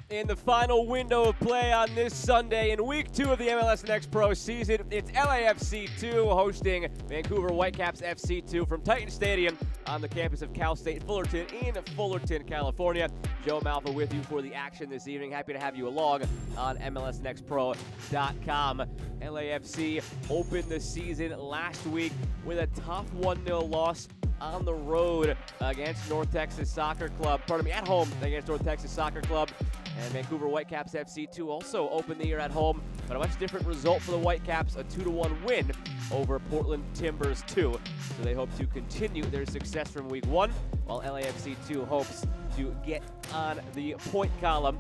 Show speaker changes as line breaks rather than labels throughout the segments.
In the final window of play on this Sunday in Week 2 of the MLS Next Pro season, it's LAFC 2 hosting Vancouver Whitecaps FC2 from Titan Stadium on the campus of Cal State Fullerton in Fullerton, California. Joe Malfa with you for the action this evening. Happy to have you along on MLSNextPro.com. LAFC opened the season last week with a tough 1-0 loss on the road against North Texas Soccer Club. At home against North Texas Soccer Club. And Vancouver Whitecaps FC2 also opened the year at home, but a much different result for the Whitecaps, a 2-1 win over Portland Timbers 2. So they hope to continue their success from Week 1, while LAFC2 hopes to get on the point column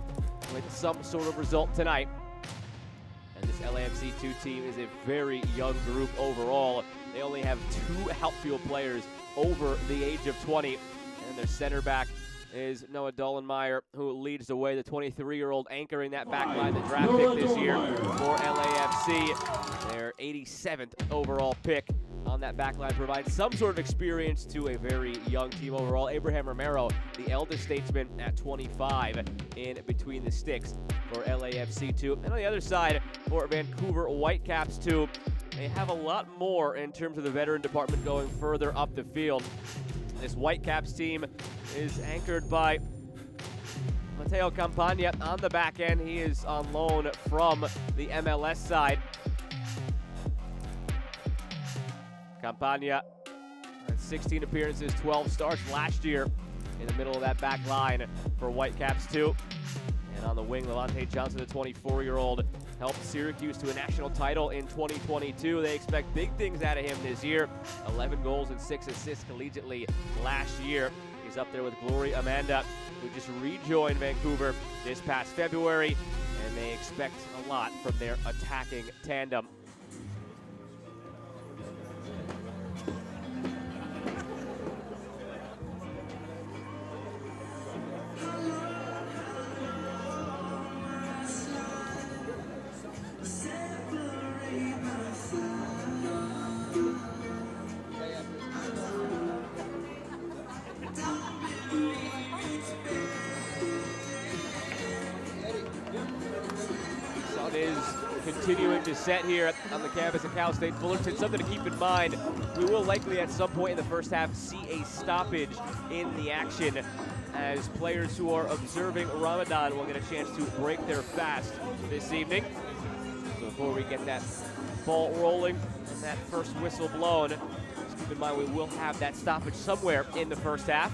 with some sort of result tonight. And this LAFC2 team is a very young group overall. They only have 2 outfield players over the age of 20, and their center back is Noah Dollenmeyer, who leads the way, the 23-year-old anchoring that back line, the draft pick this year for LAFC. Their 87th overall pick on that back line provides some sort of experience to a very young team overall. Abraham Romero, the eldest statesman at 25 in between the sticks for LAFC2. And on the other side for Vancouver Whitecaps 2, they have a lot more in terms of the veteran department going further up the field. This Whitecaps team is anchored by Mateo Campagna on the back end. He is on loan from the MLS side. Campagna had 16 appearances, 12 starts last year in the middle of that back line for Whitecaps 2. And on the wing, Levante Johnson, the 24-year-old, helped Syracuse to a national title in 2022. They expect big things out of him this year. 11 goals and 6 assists collegiately last year. He's up there with Glory Amanda, who just rejoined Vancouver this past February, and they expect a lot from their attacking tandem. Is continuing to set here on the campus of Cal State Fullerton. Something to keep in mind, we will likely at some point in the first half see a stoppage in the action as players who are observing Ramadan will get a chance to break their fast this evening. So before we get that ball rolling and that first whistle blown, just keep in mind we will have that stoppage somewhere in the first half.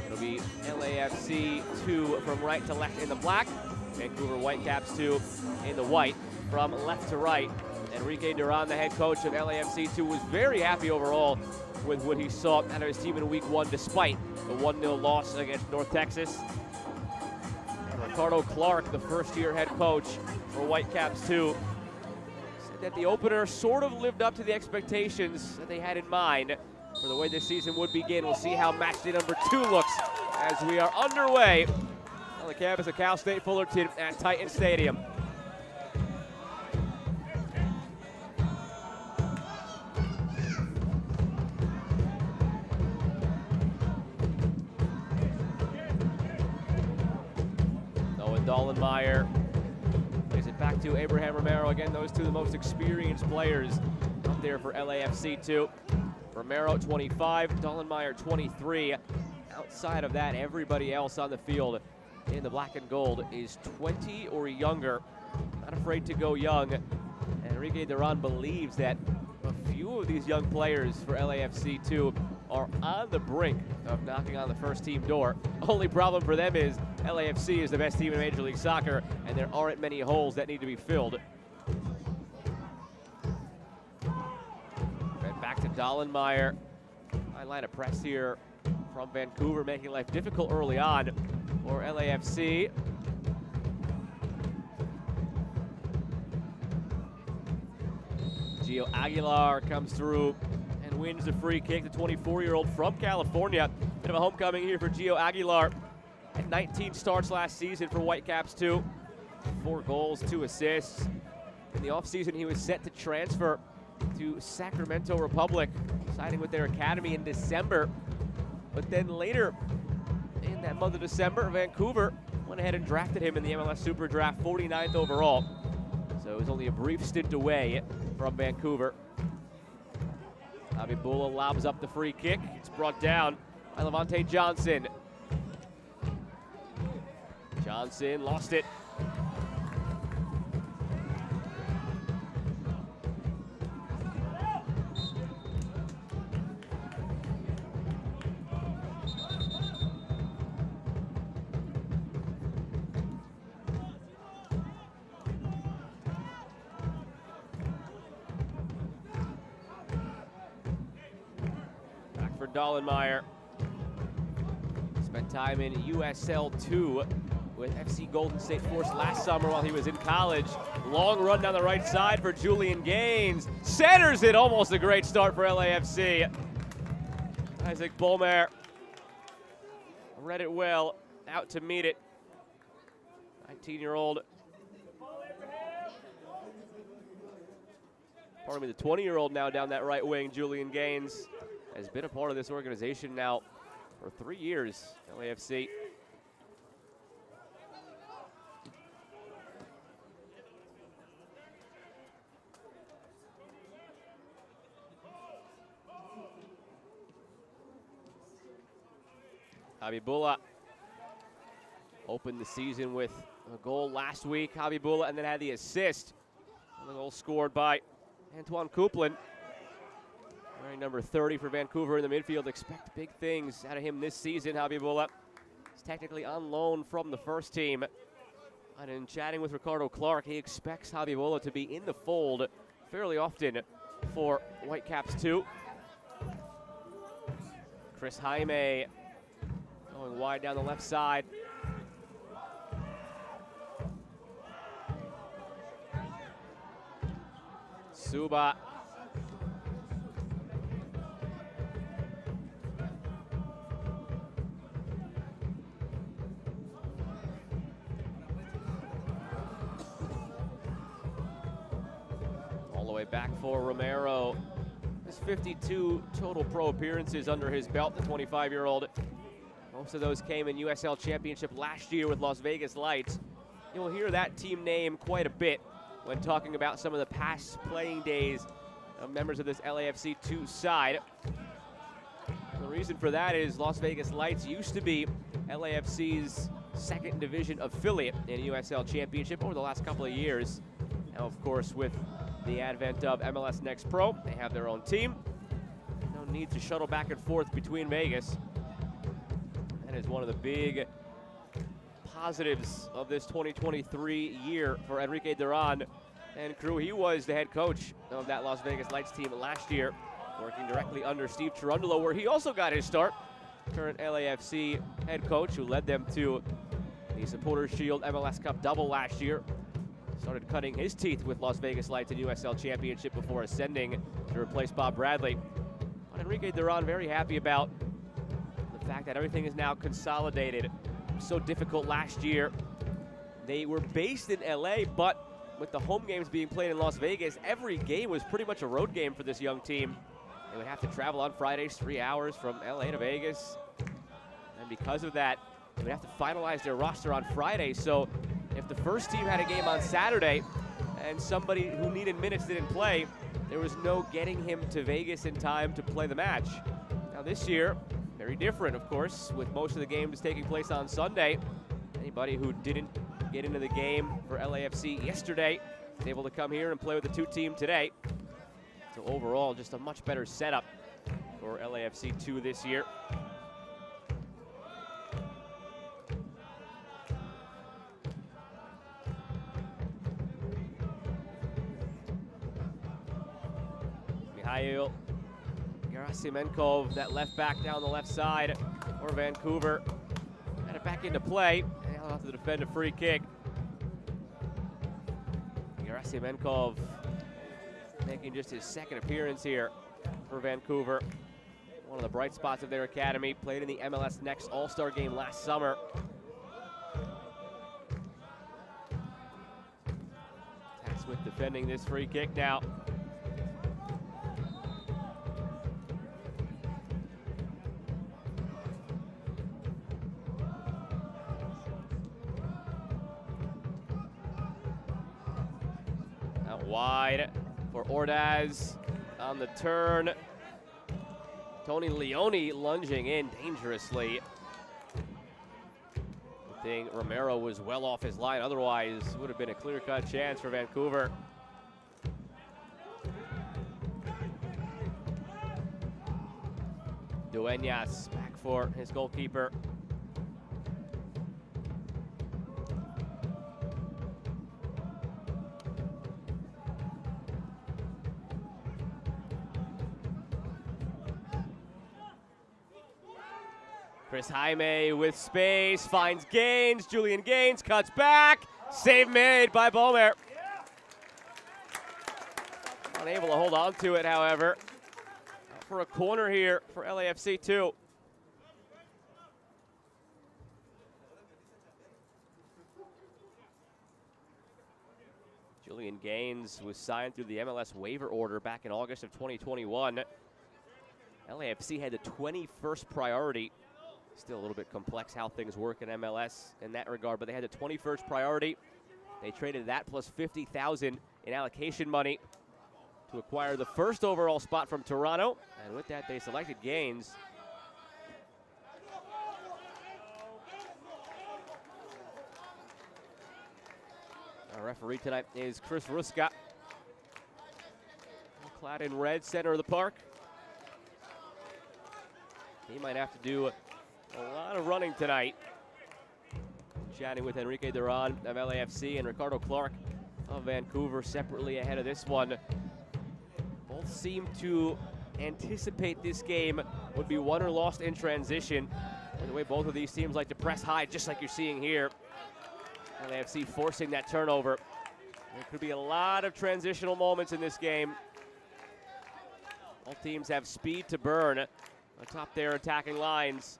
It'll be LAFC 2 from right to left in the black, Vancouver Whitecaps 2 in the white from left to right. Enrique Duran, the head coach of LAFC 2, was very happy overall with what he saw out of his team in Week 1 despite the 1-0 loss against North Texas. And Ricardo Clark, the first-year head coach for Whitecaps 2, said that the opener sort of lived up to the expectations that they had in mind for the way this season would begin. We'll see how match day number 2 looks as we are underway on the campus of Cal State Fullerton at Titan Stadium. Noah Dollenmeyer plays it back to Abraham Romero. Again, those two the most experienced players out there for LAFC 2. Romero 25, Dollenmeyer 23. Outside of that, everybody else on the field in the black and gold is 20 or younger. Not afraid to go young. And Enrique Duran believes that a few of these young players for LAFC 2 are on the brink of knocking on the first team door. Only problem for them is LAFC is the best team in Major League Soccer, and there aren't many holes that need to be filled. Back to Dollenmeyer. High line of press here from Vancouver, making life difficult early on for LAFC. Gio Aguilar comes through and wins the free kick. The 24-year-old from California. Bit of a homecoming here for Gio Aguilar. Had 19 starts last season for Whitecaps 2. 4 goals, 2 assists. In the offseason, he was set to transfer to Sacramento Republic, signing with their academy in December. But then later in that month of December, Vancouver went ahead and drafted him in the MLS Super Draft, 49th overall. So it was only a brief stint away from Vancouver. Abibullah lobs up the free kick. It's brought down by Levante Johnson. Johnson lost it. Back for Dollenmeyer. Spent time in USL 2 with FC Golden State Force last summer while he was in college. Long run down the right side for Julian Gaines. Centers it, almost a great start for LAFC. Isaac Bolmer read it well, out to meet it. 19-year-old. Pardon me, the 20-year-old now down that right wing, Julian Gaines, has been a part of this organization now for 3 years, LAFC. Abibullah opened the season with a goal last week, Abibullah, and then had the assist. And the goal scored by Antoine Coupland. Wearing number 30 for Vancouver in the midfield. Expect big things out of him this season, Abibullah. He's technically on loan from the first team. And in chatting with Ricardo Clark, he expects Abibullah to be in the fold fairly often for Whitecaps 2. Chris Jaime going wide down the left side. Suba. All the way back for Romero. There's 52 total pro appearances under his belt, the 25-year-old. Most of those came in USL Championship last year with Las Vegas Lights. You'll hear that team name quite a bit when talking about some of the past playing days of members of this LAFC 2 side. The reason for that is Las Vegas Lights used to be LAFC's second division affiliate in USL Championship over the last couple of years. Now, of course, with the advent of MLS Next Pro, they have their own team. No need to shuttle back and forth between Vegas. That is one of the big positives of this 2023 year for Enrique Duran and crew. He was the head coach of that Las Vegas Lights team last year, working directly under Steve Cherundolo, where he also got his start. Current LAFC head coach, who led them to the Supporters Shield MLS Cup double last year. Started cutting his teeth with Las Vegas Lights in USL Championship before ascending to replace Bob Bradley. But Enrique Duran very happy about the fact that everything is now consolidated. It was so difficult last year. They were based in LA, but with the home games being played in Las Vegas, every game was pretty much a road game for this young team. They would have to travel on Fridays 3 hours from LA to Vegas. And because of that, they would have to finalize their roster on Friday. So if the first team had a game on Saturday and somebody who needed minutes didn't play, there was no getting him to Vegas in time to play the match. Now this year, very different, of course, with most of the games taking place on Sunday. Anybody who didn't get into the game for LAFC yesterday is able to come here and play with the two team today. So overall, just a much better setup for LAFC 2 this year. Mikhail Gerasimenkov, that left back down the left side for Vancouver. Got it back into play, and he'll have to defend a free kick. Gerasimenkov making just his second appearance here for Vancouver. One of the bright spots of their academy, played in the MLS Next All-Star game last summer. Tasked with defending this free kick now. wide for Ordaz on the turn. Tony Leone lunging in dangerously. I think Romero was well off his line, otherwise would have been a clear-cut chance for Vancouver. Dueñas back for his goalkeeper. Chris Jaime with space, finds Gaines. Julian Gaines cuts back. Save made by Bomer. Unable to hold on to it, however. Out for a corner here for LAFC 2. Julian Gaines was signed through the MLS waiver order back in August of 2021. LAFC had the 21st priority. Still a little bit complex how things work in MLS in that regard, but they had the 21st priority. They traded that plus $50,000 in allocation money to acquire the first overall spot from Toronto, and with that they selected Gaines. Our referee tonight is Chris Ruska, clad in red, center of the park. He might have to do a lot of running tonight. Chatting with Enrique Duran of LAFC and Ricardo Clark of Vancouver separately ahead of this one. Both seem to anticipate this game would be won or lost in transition. And the way both of these teams like to press high, just like you're seeing here. LAFC forcing that turnover. There could be a lot of transitional moments in this game. All teams have speed to burn atop their attacking lines.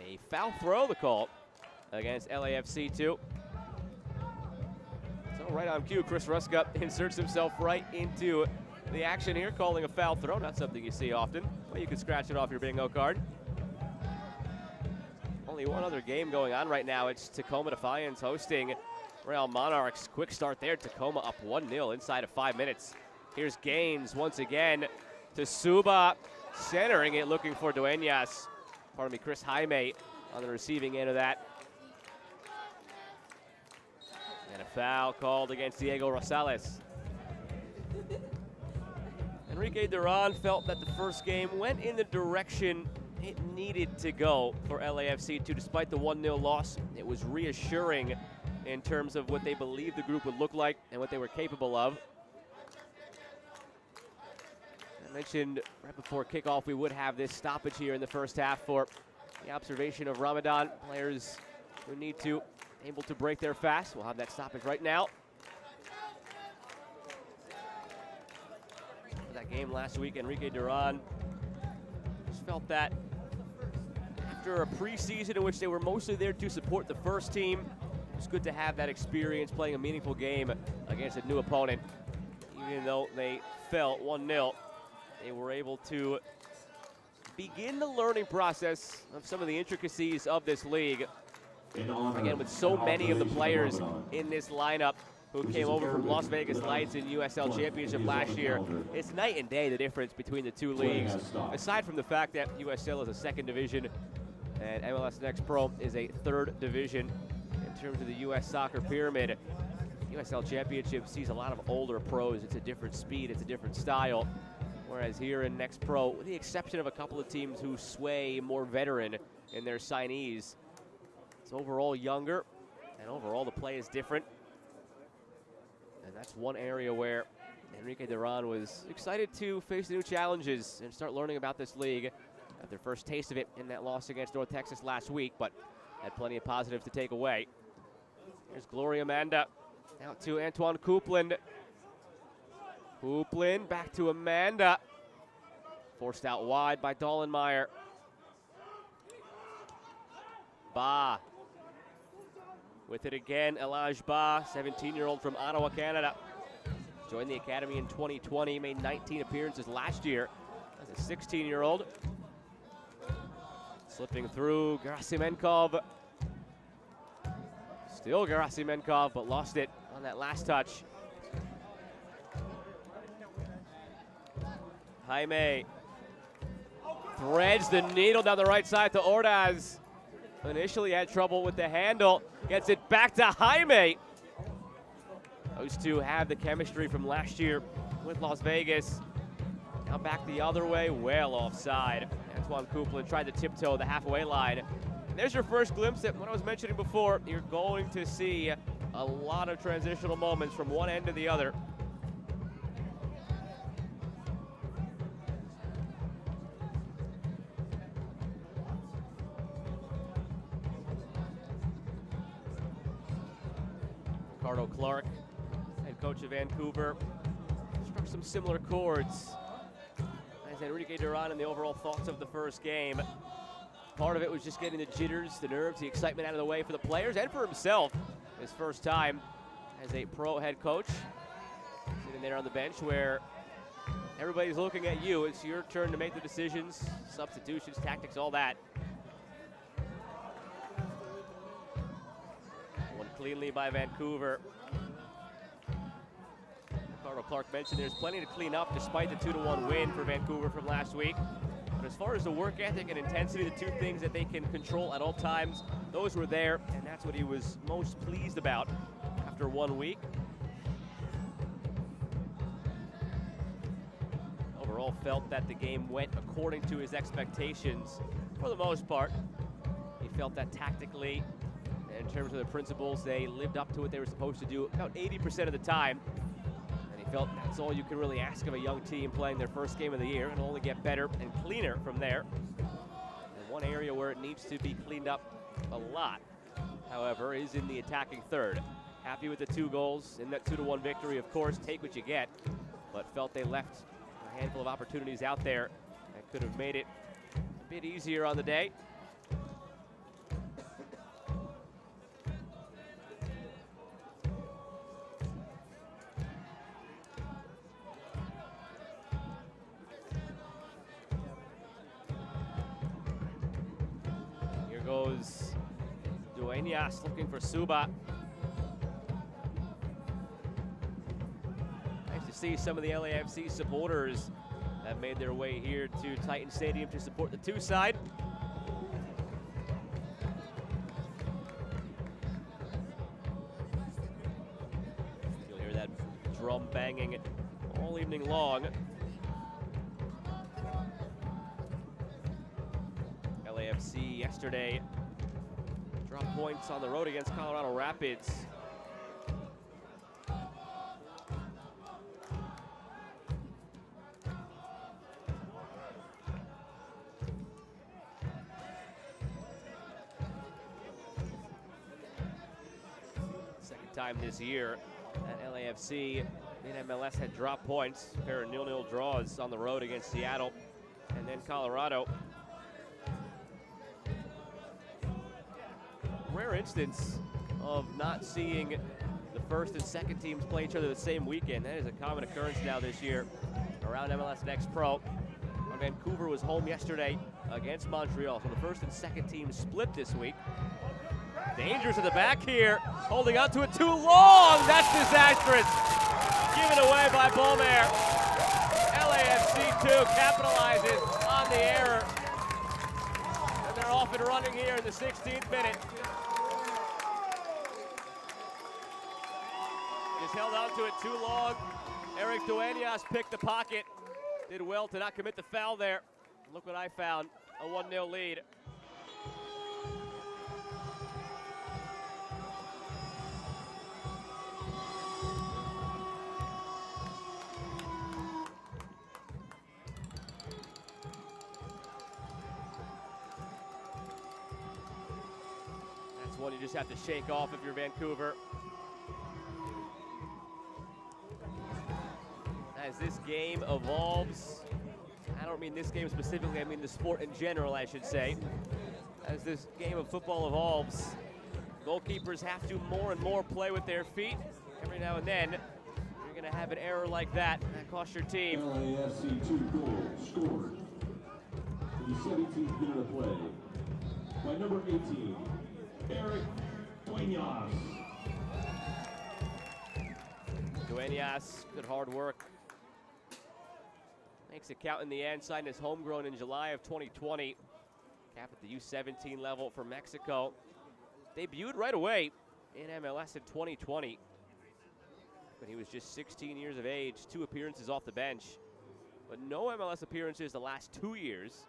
A foul throw, the call against LAFC 2. So right on cue, Chris Ruska inserts himself right into the action here, calling a foul throw. Not something you see often, but you can scratch it off your bingo card. Only one other game going on right now. It's Tacoma Defiance hosting Real Monarchs. Quick start there. Tacoma up 1-0 inside of 5 minutes. Here's Gaines once again to Suba, centering it, looking for Dueñas. Pardon me, Chris Jaime on the receiving end of that. And a foul called against Diego Rosales. Enrique Duran felt that the first game went in the direction it needed to go for LAFC 2. Despite the 1-0 loss, it was reassuring in terms of what they believed the group would look like and what they were capable of. I mentioned right before kickoff we would have this stoppage here in the first half for the observation of Ramadan. Players who need to able to break their fast. We'll have that stoppage right now. For that game last week, Enrique Duran just felt that after a preseason in which they were mostly there to support the first team, it's good to have that experience playing a meaningful game against a new opponent. Even though they fell 1-0, they were able to begin the learning process of some of the intricacies of this league. Again, with so many of the players in this lineup who came over from Las Vegas Lights in USL Championship last year, it's night and day the difference between the two leagues. Aside from the fact that USL is a second division and MLS Next Pro is a third division in terms of the US soccer pyramid. USL Championship sees a lot of older pros. It's a different speed, it's a different style. Whereas here in Next Pro, with the exception of a couple of teams who sway more veteran in their signees, it's overall younger, and overall the play is different. And that's one area where Enrique Duran was excited to face new challenges and start learning about this league. Got their first taste of it in that loss against North Texas last week, but had plenty of positives to take away. Here's Gloria Amanda, out to Antoine Coupland. Coupland back to Amanda. Forced out wide by Dollenmeyer. Ba. With it again, Elijah Ba, 17-year-old from Ottawa, Canada. Joined the academy in 2020, made 19 appearances last year as a 16-year-old. Slipping through, Gerasimenkov. Still Gerasimenkov, but lost it on that last touch. Jaime threads the needle down the right side to Ordaz. Initially had trouble with the handle. Gets it back to Jaime. Those two have the chemistry from last year with Las Vegas. Now back the other way, well offside. Antoine Coupland tried to tiptoe the halfway line. And there's your first glimpse at what I was mentioning before. You're going to see a lot of transitional moments from one end to the other. Ricardo Clark, head coach of Vancouver, struck some similar chords as Enrique Duran in the overall thoughts of the first game. Part of it was just getting the jitters, the nerves, the excitement out of the way for the players and for himself. His first time as a pro head coach, sitting there on the bench where everybody's looking at you. It's your turn to make the decisions, substitutions, tactics, all that. Won cleanly by Vancouver. Ricardo Clark mentioned there's plenty to clean up despite the 2-1 win for Vancouver from last week. But as far as the work ethic and intensity, the two things that they can control at all times, those were there, and that's what he was most pleased about after 1 week. Overall felt that the game went according to his expectations for the most part. He felt that tactically, in terms of the principles, they lived up to what they were supposed to do about 80% of the time. And he felt that's all you can really ask of a young team playing their first game of the year, and only get better and cleaner from there. And one area where it needs to be cleaned up a lot, however, is in the attacking third. Happy with the 2 goals in that 2-1 victory, of course, take what you get, but felt they left a handful of opportunities out there that could have made it a bit easier on the day. Goes Dueñas looking for Suba. Nice to see some of the LAFC supporters have made their way here to Titan Stadium to support the 2 side. You'll hear that drum banging all evening long. LAFC yesterday dropped points on the road against Colorado Rapids. Second time this year that LAFC in MLS had dropped points. A pair of 0-0 draws on the road against Seattle and then Colorado. Rare instance of not seeing the first and second teams play each other the same weekend. That is a common occurrence now this year around MLS Next Pro. Vancouver was home yesterday against Montreal, so the first and second teams split this week. Dangerous at the back here, holding on to it too long. That's disastrous. Given away by Beaumer. LAFC 2 capitalizes on the error. And they're off and running here in the 16th minute. Just held on to it too long. Eric Dueñas picked the pocket. Did well to not commit the foul there. Look what I found, a 1-0 lead. That's one you just have to shake off if you're Vancouver. As this game evolves, I don't mean this game specifically, I mean the sport in general, I should say. As this game of football evolves, goalkeepers have to more and more play with their feet. Every now and then, you're going to have an error like that costs your team.
LAFC 2 goals scored in the 17th minute of play by number 18, Eric Dueñas.
Duenas, good hard work. Makes it count in the end, signed as homegrown in July of 2020. Cap at the U17 level for Mexico. Debuted right away in MLS in 2020. When he was just 16 years of age, 2 appearances off the bench. But no MLS appearances the last 2 years.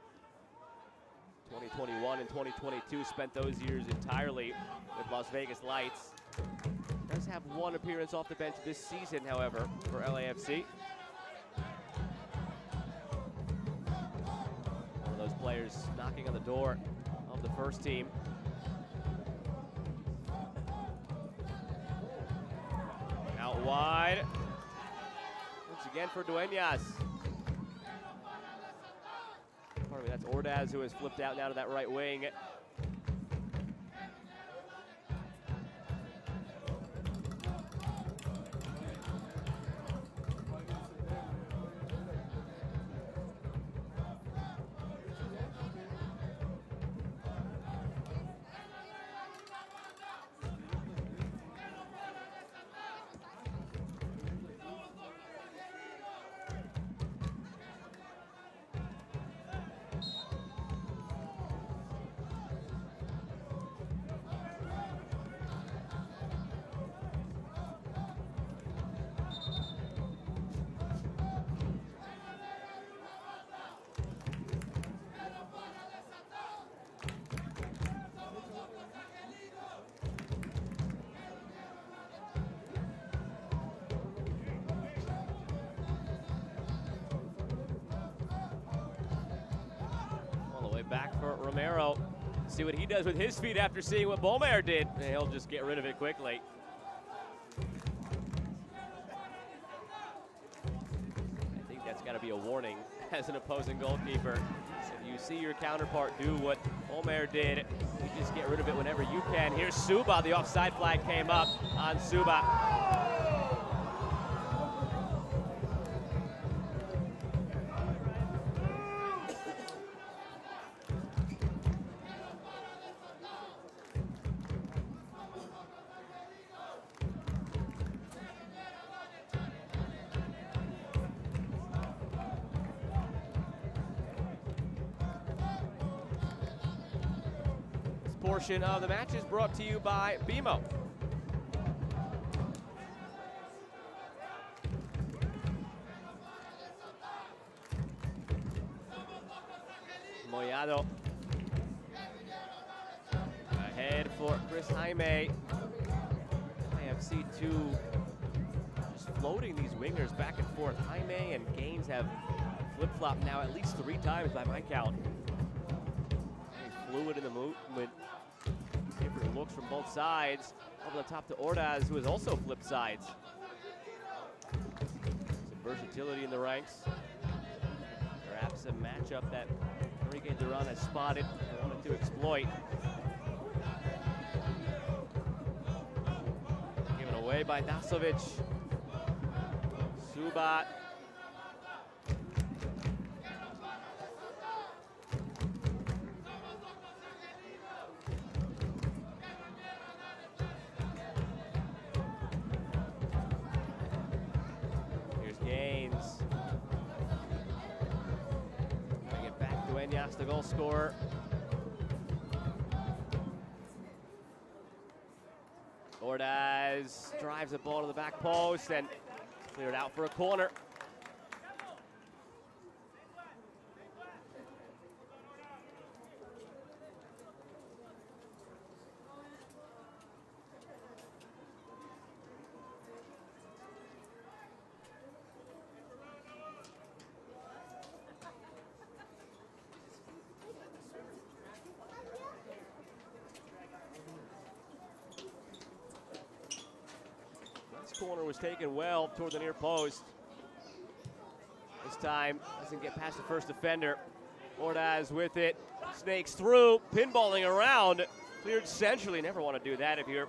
2021 and 2022 spent those years entirely with Las Vegas Lights. Does have 1 appearance off the bench this season, however, for LAFC. One of those players knocking on the door of the first team. Out wide. Once again for Duenas. Pardon me, that's Ordaz who has flipped out now to that right wing. Back for Romero. See what he does with his feet after seeing what Bolmer did. And he'll just get rid of it quickly. I think that's got to be a warning as an opposing goalkeeper. So if you see your counterpart do what Bolmer did, you just get rid of it whenever you can. Here's Suba. The offside flag came up on Suba. Portion of the match is brought to you by BMO. Moyado. Ahead for Chris Jaime. IFC 2 just floating these wingers back and forth. Jaime and Gaines have flip-flopped now at least 3 times by my count. Fluid in the movement. Different looks from both sides. Over the top to Ordaz, who has also flipped sides. Some versatility in the ranks. Perhaps a matchup that Enrique Duran has spotted and wanted to exploit. Given away by Dasovic. Subat. The goal scorer. Ordaz drives the ball to the back post and cleared out for a corner. Corner was taken well toward the near post. This time doesn't get past the first defender. Ordaz with it, snakes through, pinballing around, cleared centrally. Never want to do that if you're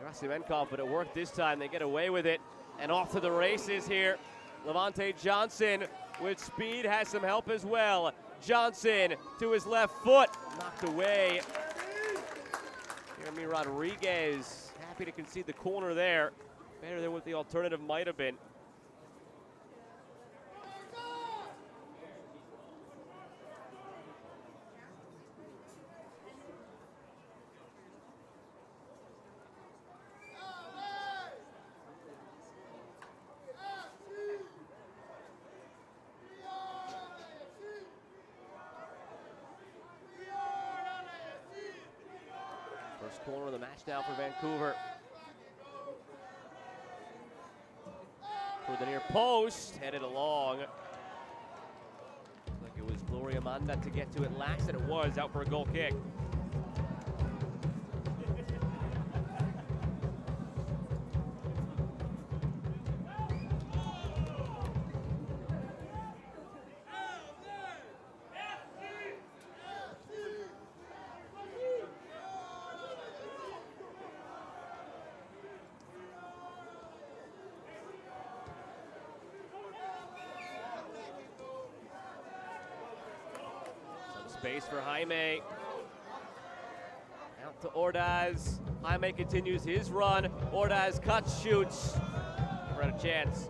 Rasimenkov, but it worked this time. They get away with it, and off to the races here. Levante Johnson with speed has some help as well. Johnson to his left foot, knocked away. Jeremy Rodriguez happy to concede the corner there. better than what the alternative might have been. First corner of the match now for Vancouver. For the near post, headed along. Looks like it was Gloria Manda to get to it last, and it was out for a goal kick. Space for Jaime. Out to Ordaz. Jaime continues his run. Ordaz cuts, shoots. Never had a chance.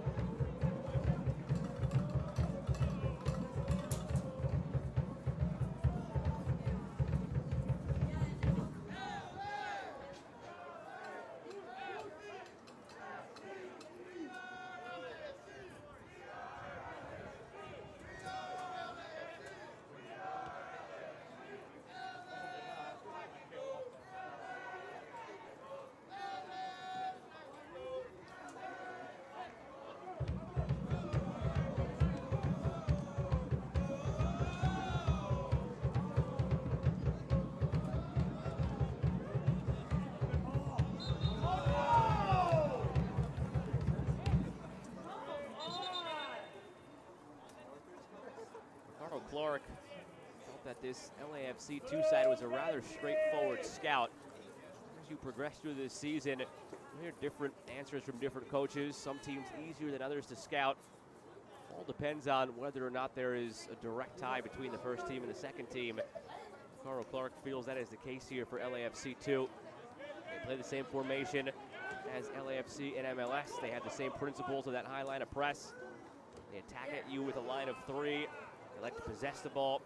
Clark felt that this LAFC 2 side was a rather straightforward scout. As you progress through this season, you hear different answers from different coaches. Some teams easier than others to scout. All depends on whether or not there is a direct tie between the first team and the second team. Carl Clark feels that is the case here for LAFC 2. They play the same formation as LAFC and MLS. They have the same principles of that high line of press. They attack at you with a line of three. They like to possess the ball,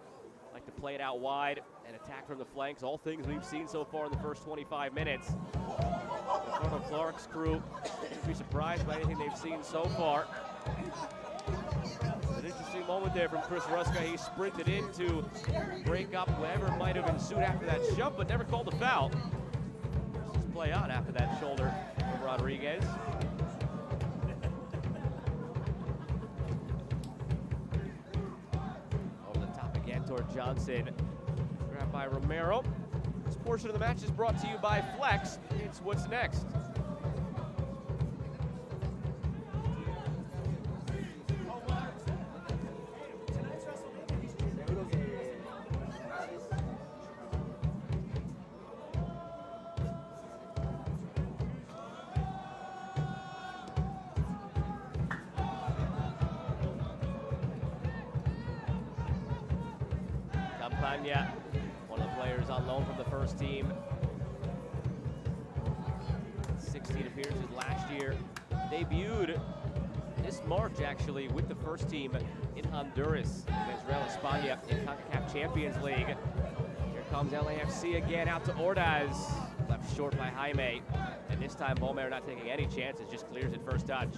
like to play it out wide and attack from the flanks. All things we've seen so far in the first 25 minutes. Colonel Clark's crew should be surprised by anything they've seen so far. An interesting moment there from Chris Ruska. He sprinted in to break up whatever might have ensued after that shove, but never called a foul. Just play on after that shoulder from Rodriguez. Toward Johnson, grabbed by Romero. This portion of the match is brought to you by Flex. It's What's Next. One of the players on loan from the first team. 16 appearances last year. Debuted this March, actually, with the first team in Honduras against Real España in CONCACAF Champions League. Here comes LAFC again, out to Ordaz. Left short by Jaime. And this time, Beaumer not taking any chances, just clears it first touch.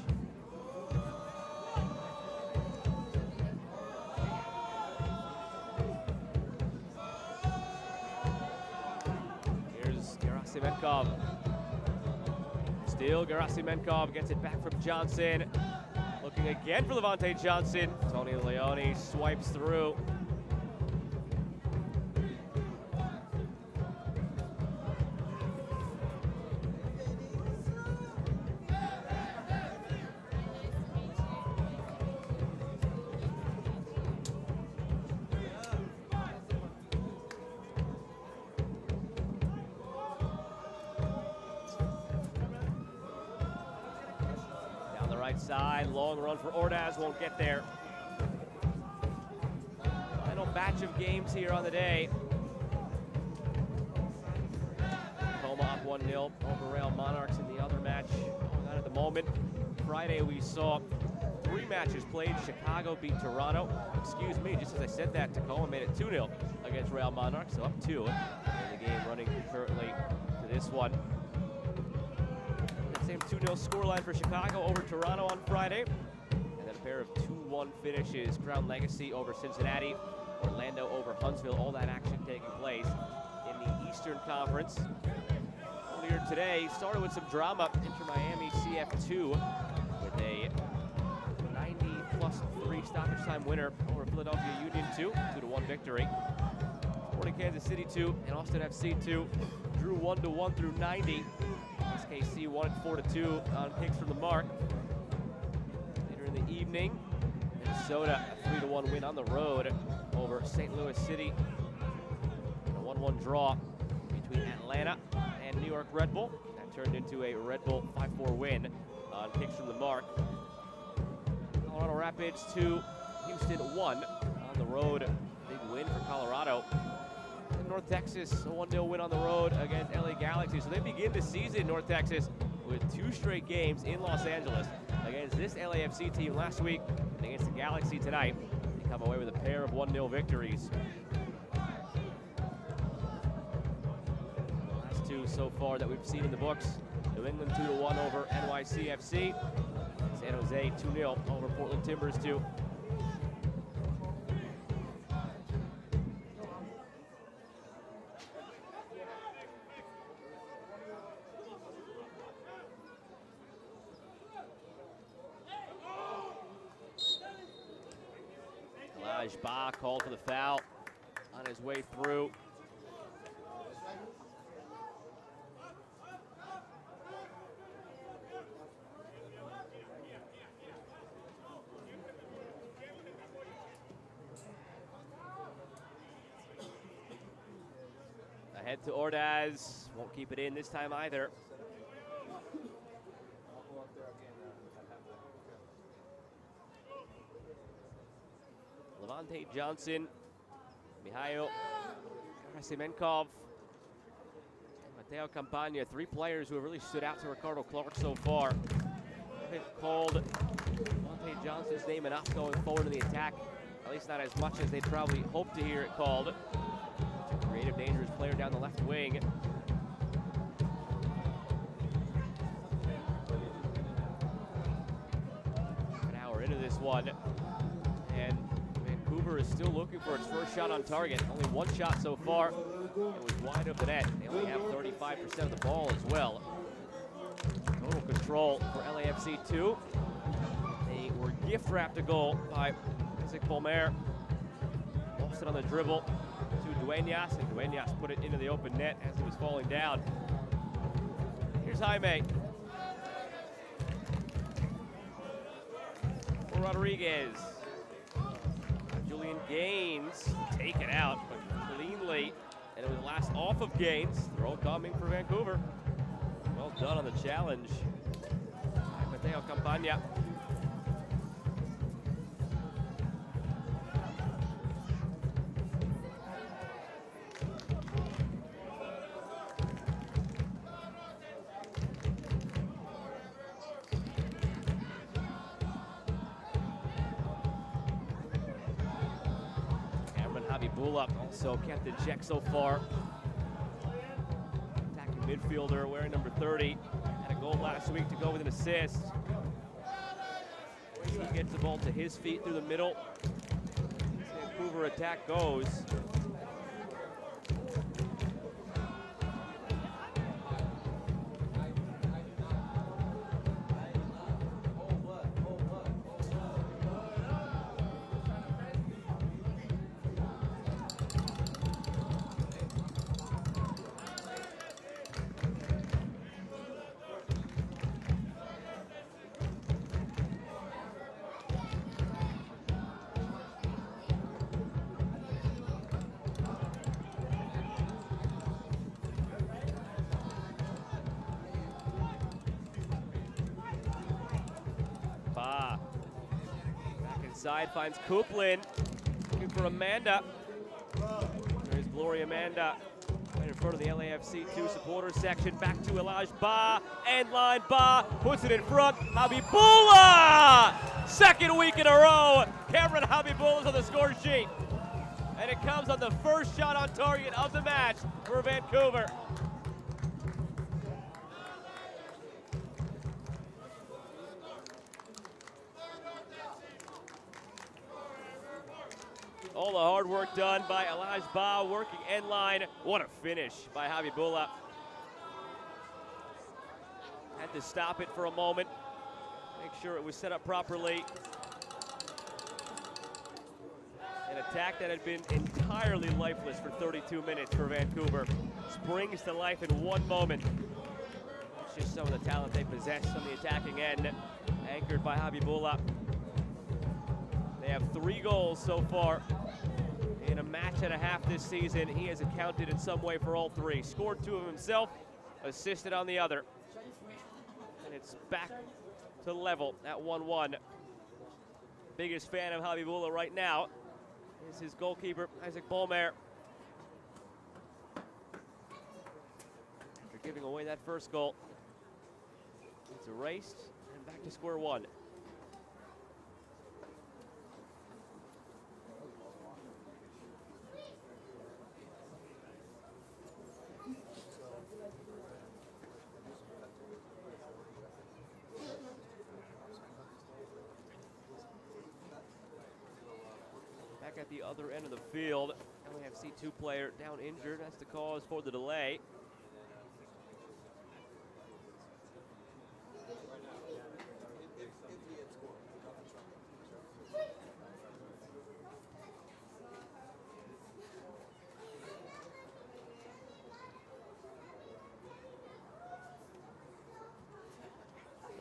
Gerasimenkov. Still Gerasimenkov gets it back from Johnson. Looking again for Levante Johnson. Tony Leone swipes through. Side, long run for Ordaz, won't get there. Final batch of games here on the day. Coma up 1-0 over Real Monarchs in the other match. Going on at the moment. Friday we saw 3 matches played. Chicago beat Toronto. Excuse me, just as I said that, Tacoma made it 2-0 against Real Monarchs, so up 2. And the game running currently to this one. That same 2-0 scoreline for Chicago over Toronto on Friday. And then a pair of 2-1 finishes. Crown Legacy over Cincinnati. Orlando over Huntsville. All that action taking place in the Eastern Conference. Earlier today, started with some drama. Inter Miami CF2 with a 90+3 stoppage time winner over Philadelphia Union 2, 2-1 victory. Sporting Kansas City 2 and Austin FC 2 drew 1-1 through 90. SKC won it 4-2 on kicks from the mark. Later in the evening, Minnesota a 3-1 win on the road over St. Louis City. A 1-1 draw between Atlanta and New York Red Bull. That turned into a Red Bull 5-4 win on kicks from the mark. Colorado Rapids 2, Houston 1 on the road. Big win for Colorado. And North Texas, a 1-0 win on the road against LA Galaxy. So they begin the season, North Texas, with 2 straight games in Los Angeles against this LAFC team last week and against the Galaxy tonight. They come away with a pair of 1-0 victories. The last 2 so far that we've seen in the books. New England 2-1 over NYCFC. San Jose 2-0 over Portland Timbers 2. Elijah Ba called for the foul on his way through. Ahead to Ordaz, won't keep it in this time either. Levante Johnson, Mihail Krasimenkov, and Mateo Campagna, 3 players who have really stood out to Ricardo Clark so far. Haven't called Levante Johnson's name enough going forward in the attack, at least not as much as they'd probably hoped to hear it called. Creative, dangerous player down the left wing. An hour into this one, and Vancouver is still looking for its first shot on target. Only 1 shot so far. It was wide of the net. They only have 35% of the ball as well. Total control for LAFC 2. They were gift-wrapped a goal by Isaac Bolmer. Lost it on the dribble to Duenas, and Duenas put it into the open net as he was falling down. Here's Jaime. For Rodriguez. Julian Gaines take it out, but cleanly, and it was the last off of Gaines. Throw coming for Vancouver. Well done on the challenge. Mateo Campagna. Buildup also kept in check so far. Attacking midfielder wearing number 30. Had a goal last week to go with an assist. He gets the ball to his feet through the middle. This Vancouver attack goes. Back inside, finds Kuplin. Looking for Amanda. There's Gloria Amanda. Playing in front of the LAFC 2 supporter section. Back to Elijah Ba. End line, Ba puts it in front. Habibullah! Second week in a row. Cameron Habibullah's on the score sheet. And it comes on the first shot on target of the match for Vancouver. All the hard work done by Elijah Ba, working end line. What a finish by Habibullah. Had to stop it for a moment, make sure it was set up properly. An attack that had been entirely lifeless for 32 minutes for Vancouver springs to life in one moment. It's just some of the talent they possess on the attacking end, anchored by Habibullah. They have 3 goals so far in a match and a half this season. He has accounted in some way for all 3. Scored 2 of himself, assisted on the other. And it's back to level at 1-1. Biggest fan of Habibullah right now is his goalkeeper, Isaac Bolmer. After giving away that first goal, it's erased and back to square one. Back at the other end of the field, LAFC 2 player down injured. That's the cause for the delay.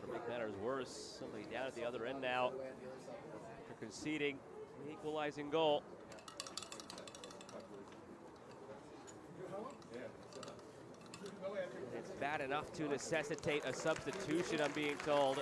To make matters worse, somebody down at the other end now after conceding the equalizing goal. It's bad enough to necessitate a substitution, I'm being told.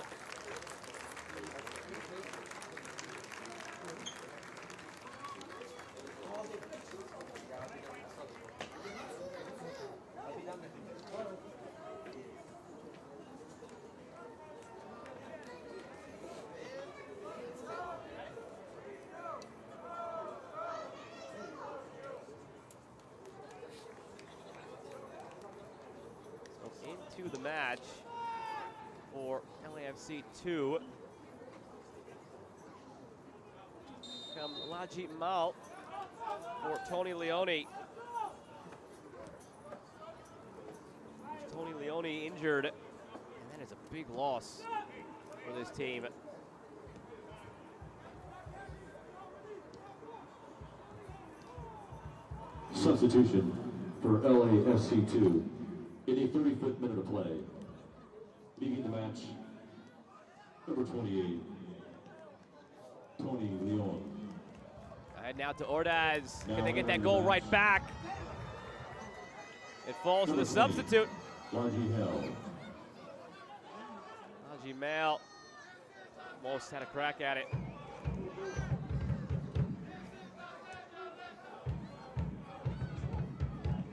Into the match for LAFC 2 comes Laji Mal for Tony Leone. Tony Leone injured, and that is a big loss for this team.
Substitution for LAFC 2. In the 35th minute of play, leading the match, number 28, Tony Leone.
And now to Ordaz. Can they get that goal right back? It falls to the substitute.
Laji
Mal almost had a crack at it.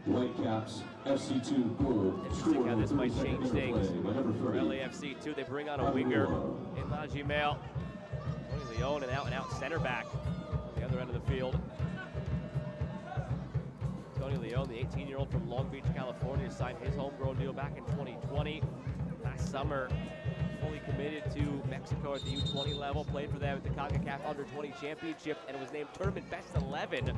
Whitecaps, FC2 goal.
Interesting how this might change things for LAFC 2. They bring on a winger in Laji Mal. Tony Leone, an out-and-out center back on the other end of the field. Tony Leone, the 18-year-old from Long Beach, California, signed his homegrown deal back in 2020. Last summer, fully committed to Mexico at the U20 level, played for them at the CONCACAF Under-20 Championship, and was named Tournament Best 11.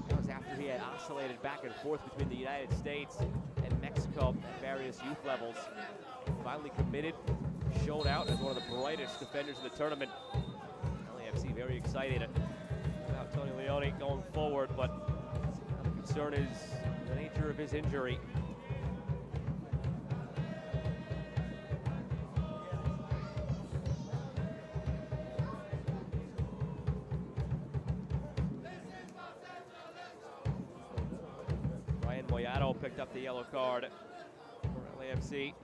That was after he had oscillated back and forth between the United States and Mexico at various youth levels. Finally committed, showed out as one of the brightest defenders in the tournament. LAFC very excited about Tony Leone going forward, but the concern is the nature of his injury. Moyado picked up the yellow card for LAFC.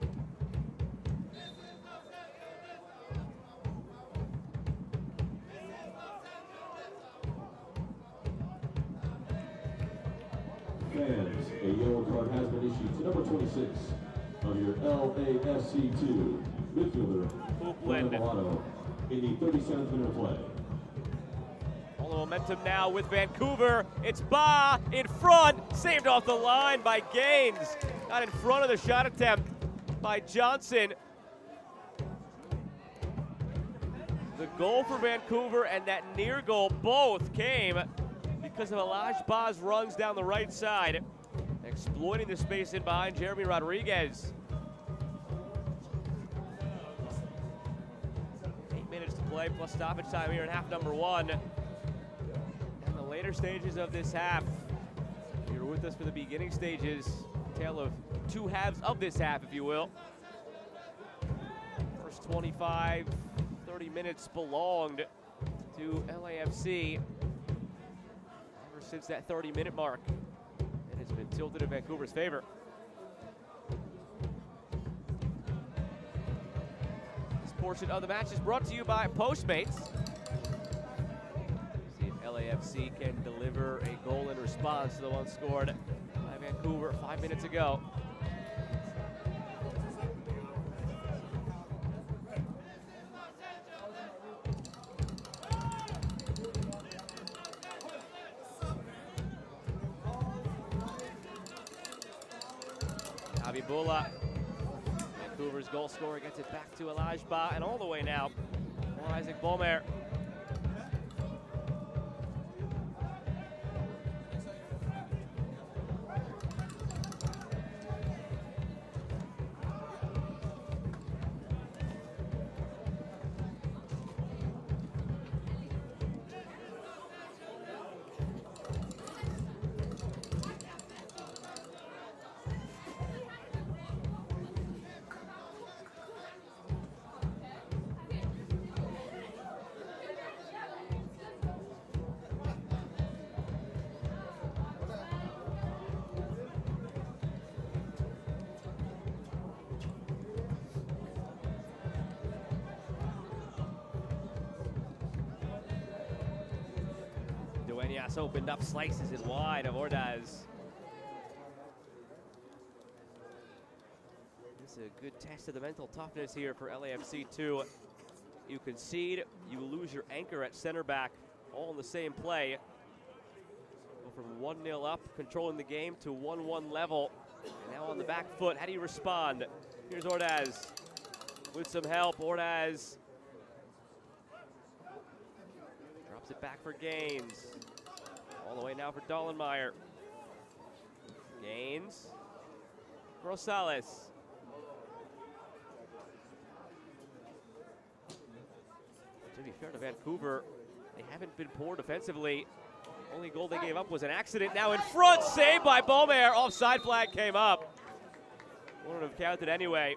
And a yellow card has been issued to number 26 of your LAFC2 midfielder, Brandon Milano, in the 37th minute of play.
All the momentum now with Vancouver. It's Ba in front, saved off the line by Gaines. Got in front of the shot attempt by Johnson. The goal for Vancouver and that near goal both came because of Elijah Ba's runs down the right side, exploiting the space in behind Jeremy Rodriguez. 8 minutes to play plus stoppage time here in half number one. And the later stages of this half. If you were with us for the beginning stages, tale of two halves of this half, if you will. First 25, 30 minutes belonged to LAFC. Ever since that 30-minute mark, it has been tilted in Vancouver's favor. This portion of the match is brought to you by Postmates. See if LAFC can deliver a goal in response to the one scored by Vancouver 5 minutes ago. Bula, Vancouver's goal scorer, gets it back to Elijah Ba, and all the way now for Isaac Bomer. Duenas opened up, slices it wide of Ordaz. This is a good test of the mental toughness here for LAFC too. You concede, you lose your anchor at center back, all in the same play. Go from 1-0 up, controlling the game, to 1-1 level. And now on the back foot, how do you respond? Here's Ordaz with some help. Ordaz drops it back for Gaines. All the way now for Dollenmeyer. Gaines. Rosales. To be fair to Vancouver, they haven't been poor defensively. Only goal they gave up was an accident. Now in front, saved by Bomer. Offside flag came up. Wouldn't have counted anyway.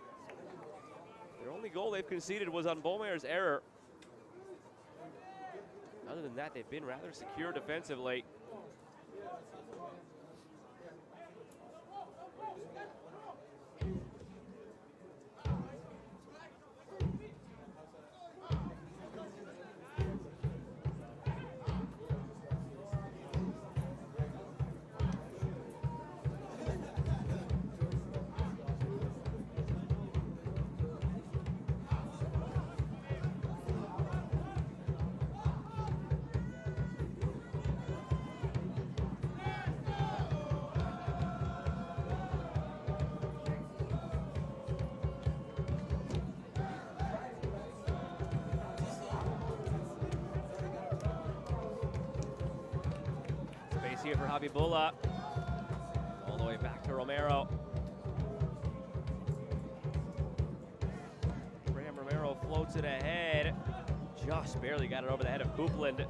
Their only goal they've conceded was on Bomer's error. Other than that, they've been rather secure defensively. Here for Habibullah, all the way back to Romero. Graham Romero floats it ahead, just barely got it over the head of Coupland.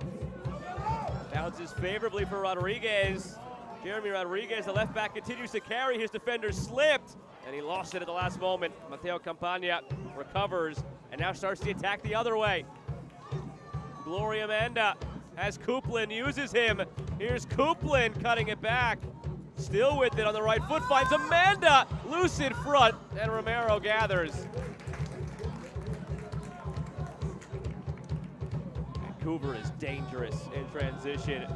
Bounces favorably for Rodriguez. Jeremy Rodriguez, the left back, continues to carry. His defender slipped, and he lost it at the last moment. Mateo Campagna recovers, and now starts the attack the other way. Gloria Amanda as Coupland uses him. Here's Coupland cutting it back. Still with it on the right foot, finds Amanda loose in front, and Romero gathers. Vancouver is dangerous in transition.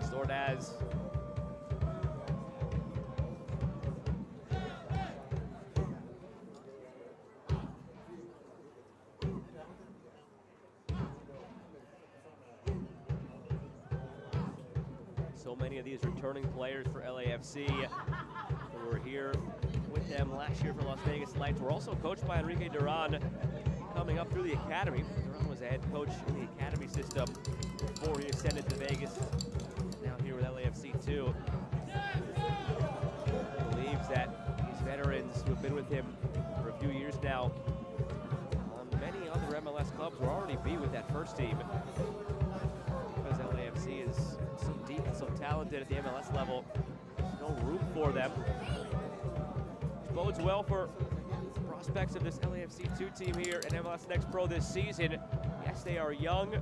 Ordaz. So many of these returning players for LAFC who were here with them last year for Las Vegas Lights. We're also coached by Enrique Duran, coming up through the academy. Duran was a head coach in the academy system before he ascended to Vegas. Now here with LAFC too. Believes that these veterans who have been with him for a few years now on many other MLS clubs will already be with that first team. Because LAFC is so deep and so talented at the MLS level, there's no room for them. Which bodes well for the prospects of this LAFC 2 team here at MLS Next Pro this season. Yes, they are young.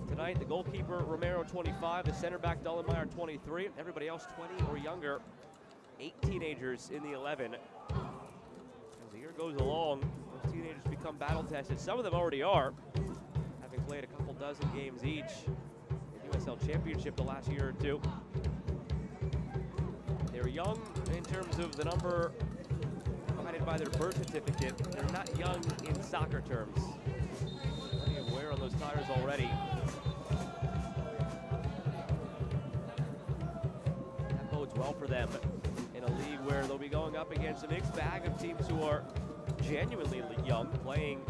Tonight, the goalkeeper, Romero, 25, the center back, Dollenmeyer, 23, everybody else 20 or younger. 8 teenagers in the 11. As the year goes along, those teenagers become battle-tested. Some of them already are, having played a couple dozen games each in USL Championship the last year or two. They're young in terms of the number provided by their birth certificate. They're not young in soccer terms. Plenty of wear on those tires already. That bodes well for them in a league where they'll be going up against a mixed bag of teams who are genuinely young, playing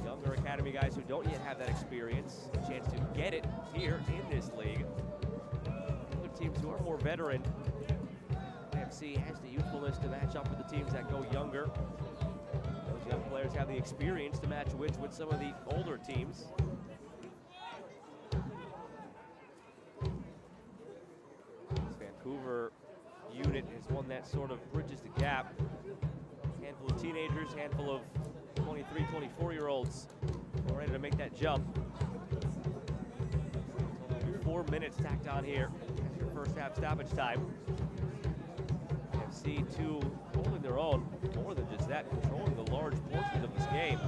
younger academy guys who don't yet have that experience, a chance to get it here in this league. Other teams who are more veteran. AFC has the youthfulness to match up with the teams that go younger. Those young players have the experience to match wits with some of the older teams. This Vancouver unit is one that sort of bridges the gap. Handful of teenagers, handful of 23, 24-year-olds ready to make that jump. 4 minutes tacked on here as your first half stoppage time. FC 2 holding their own, more than just that, controlling the large portions of this game.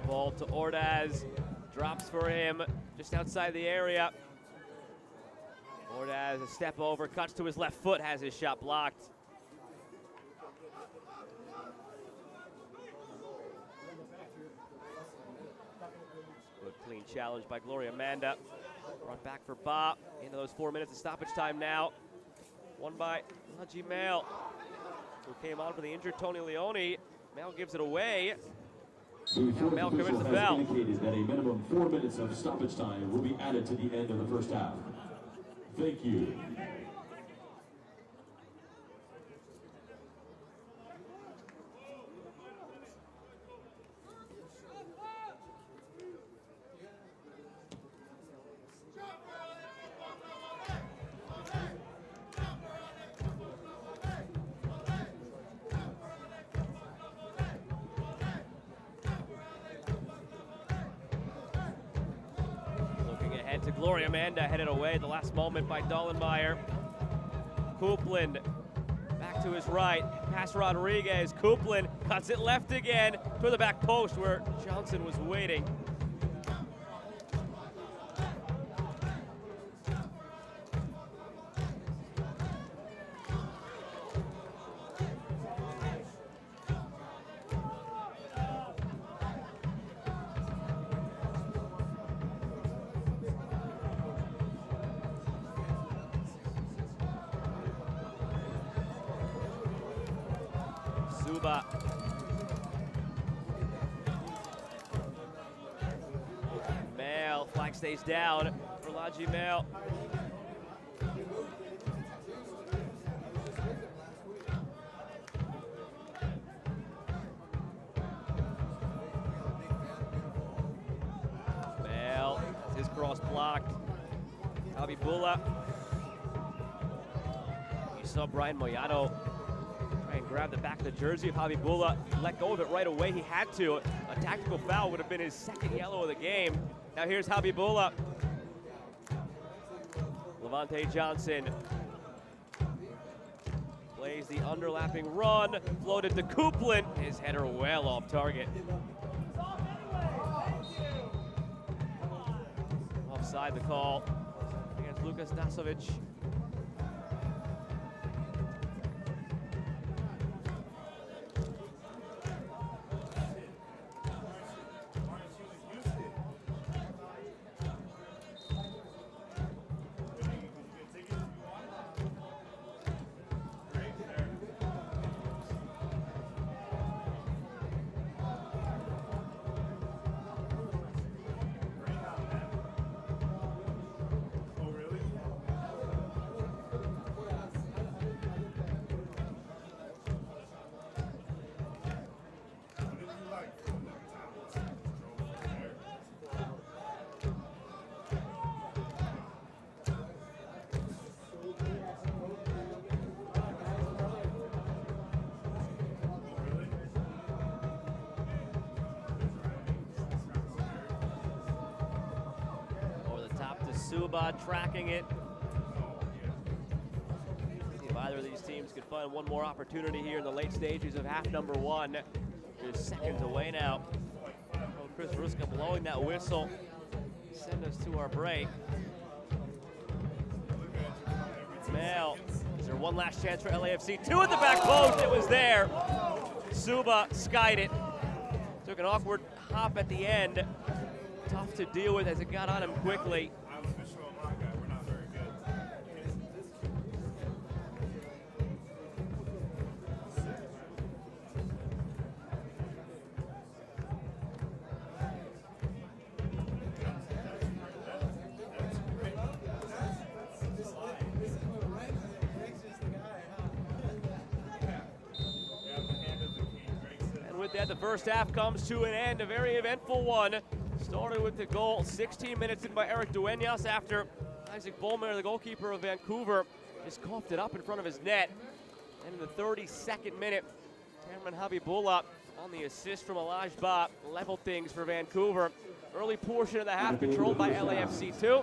Ball to Ordaz, drops for him just outside the area. Ordaz a step over, cuts to his left foot, has his shot blocked. Good clean challenge by Gloria Amanda. Brought back for Ba into those 4 minutes of stoppage time now. Won by Laji Mail, who came on for the injured Tony Leone. Mail gives it away.
The
Mel commits the
has
foul.
indicated that a minimum 4 minutes of stoppage time will be added to the end of the first half. Thank you.
To Gloria Amanda, headed away at the last moment by Dollenmeyer. Copeland back to his right, past Rodriguez. Copeland cuts it left again to the back post where Johnson was waiting. Zuba. Mail, flag stays down for Laji Mail. Mail, his cross blocked. Abibula. You saw Brian Moyano try grabbed the back of the jersey of Habibullah, let go of it right away. He had to. A tactical foul would have been his second yellow of the game. Now here's Habibullah. Levante Johnson plays the underlapping run, floated to Coupland. His header well off target. Offside the call against Lukas Dasovic. Suba tracking it. See if either of these teams could find one more opportunity here in the late stages of half number one. Just seconds away now. Oh, Chris Ruska blowing that whistle. Send us to our break. Now, is there one last chance for LAFC? Two at the back post, it was there. Suba skied it. Took an awkward hop at the end. Tough to deal with as it got on him quickly. That the first half comes to an end, a very eventful one. Started with the goal 16 minutes in by Eric Duenas after Isaac Bolmer, the goalkeeper of Vancouver, just coughed it up in front of his net. And in the 32nd minute, Cameron Habibullah on the assist from Elijah Ba leveled things for Vancouver. Early portion of the half controlled by LAFC 2.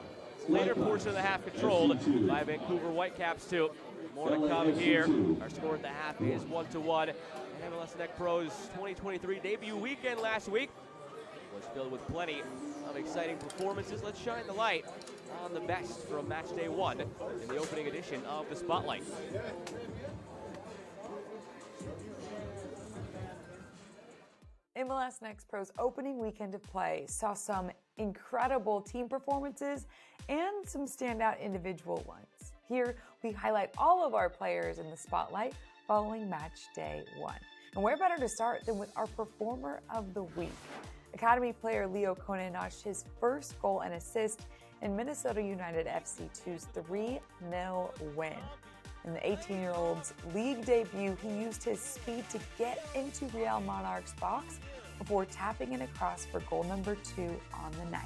Later portion of the half controlled by Vancouver Whitecaps 2. More to come here. Our score at the half is 1-1. And MLS Next Pro's 2023 debut weekend last week was filled with plenty of exciting performances. Let's shine the light on the best from match day one in the opening edition of the Spotlight.
MLS Next Pro's opening weekend of play saw some incredible team performances and some standout individual ones. Here, we highlight all of our players in the spotlight following match day one. And where better to start than with our performer of the week? Academy player Leo Kone notched his first goal and assist in Minnesota United FC2's 3-0 win. In the 18-year-old's league debut, he used his speed to get into Real Monarch's box before tapping it across for goal number 2 on the night.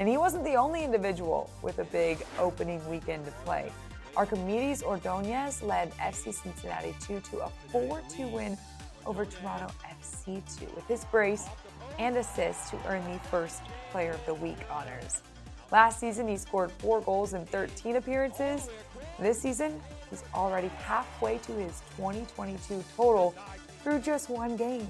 And he wasn't the only individual with a big opening weekend of play. Archimedes Ordonez led FC Cincinnati 2 to a 4-2 win over Toronto FC2 with his brace and assists to earn the first Player of the Week honors. Last season, he scored 4 goals in 13 appearances. This season, he's already halfway to his 2022 total through just 1 game.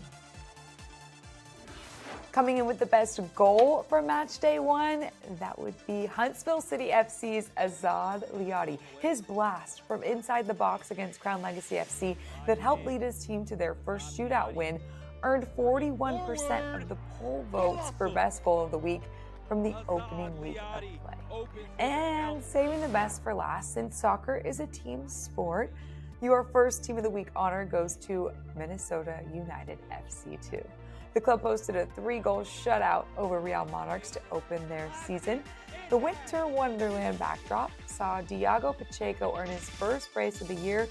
Coming in with the best goal for match day one, that would be Huntsville City FC's Azad Liadi. His blast from inside the box against Crown Legacy FC that helped lead his team to their first shootout win earned 41% of the poll votes for best goal of the week from the opening week of play. And saving the best for last, since soccer is a team sport, your first team of the week honor goes to Minnesota United FC2. The club posted a 3-goal shutout over Real Monarchs to open their season. The winter wonderland backdrop saw Diago Pacheco earn his first brace of the year,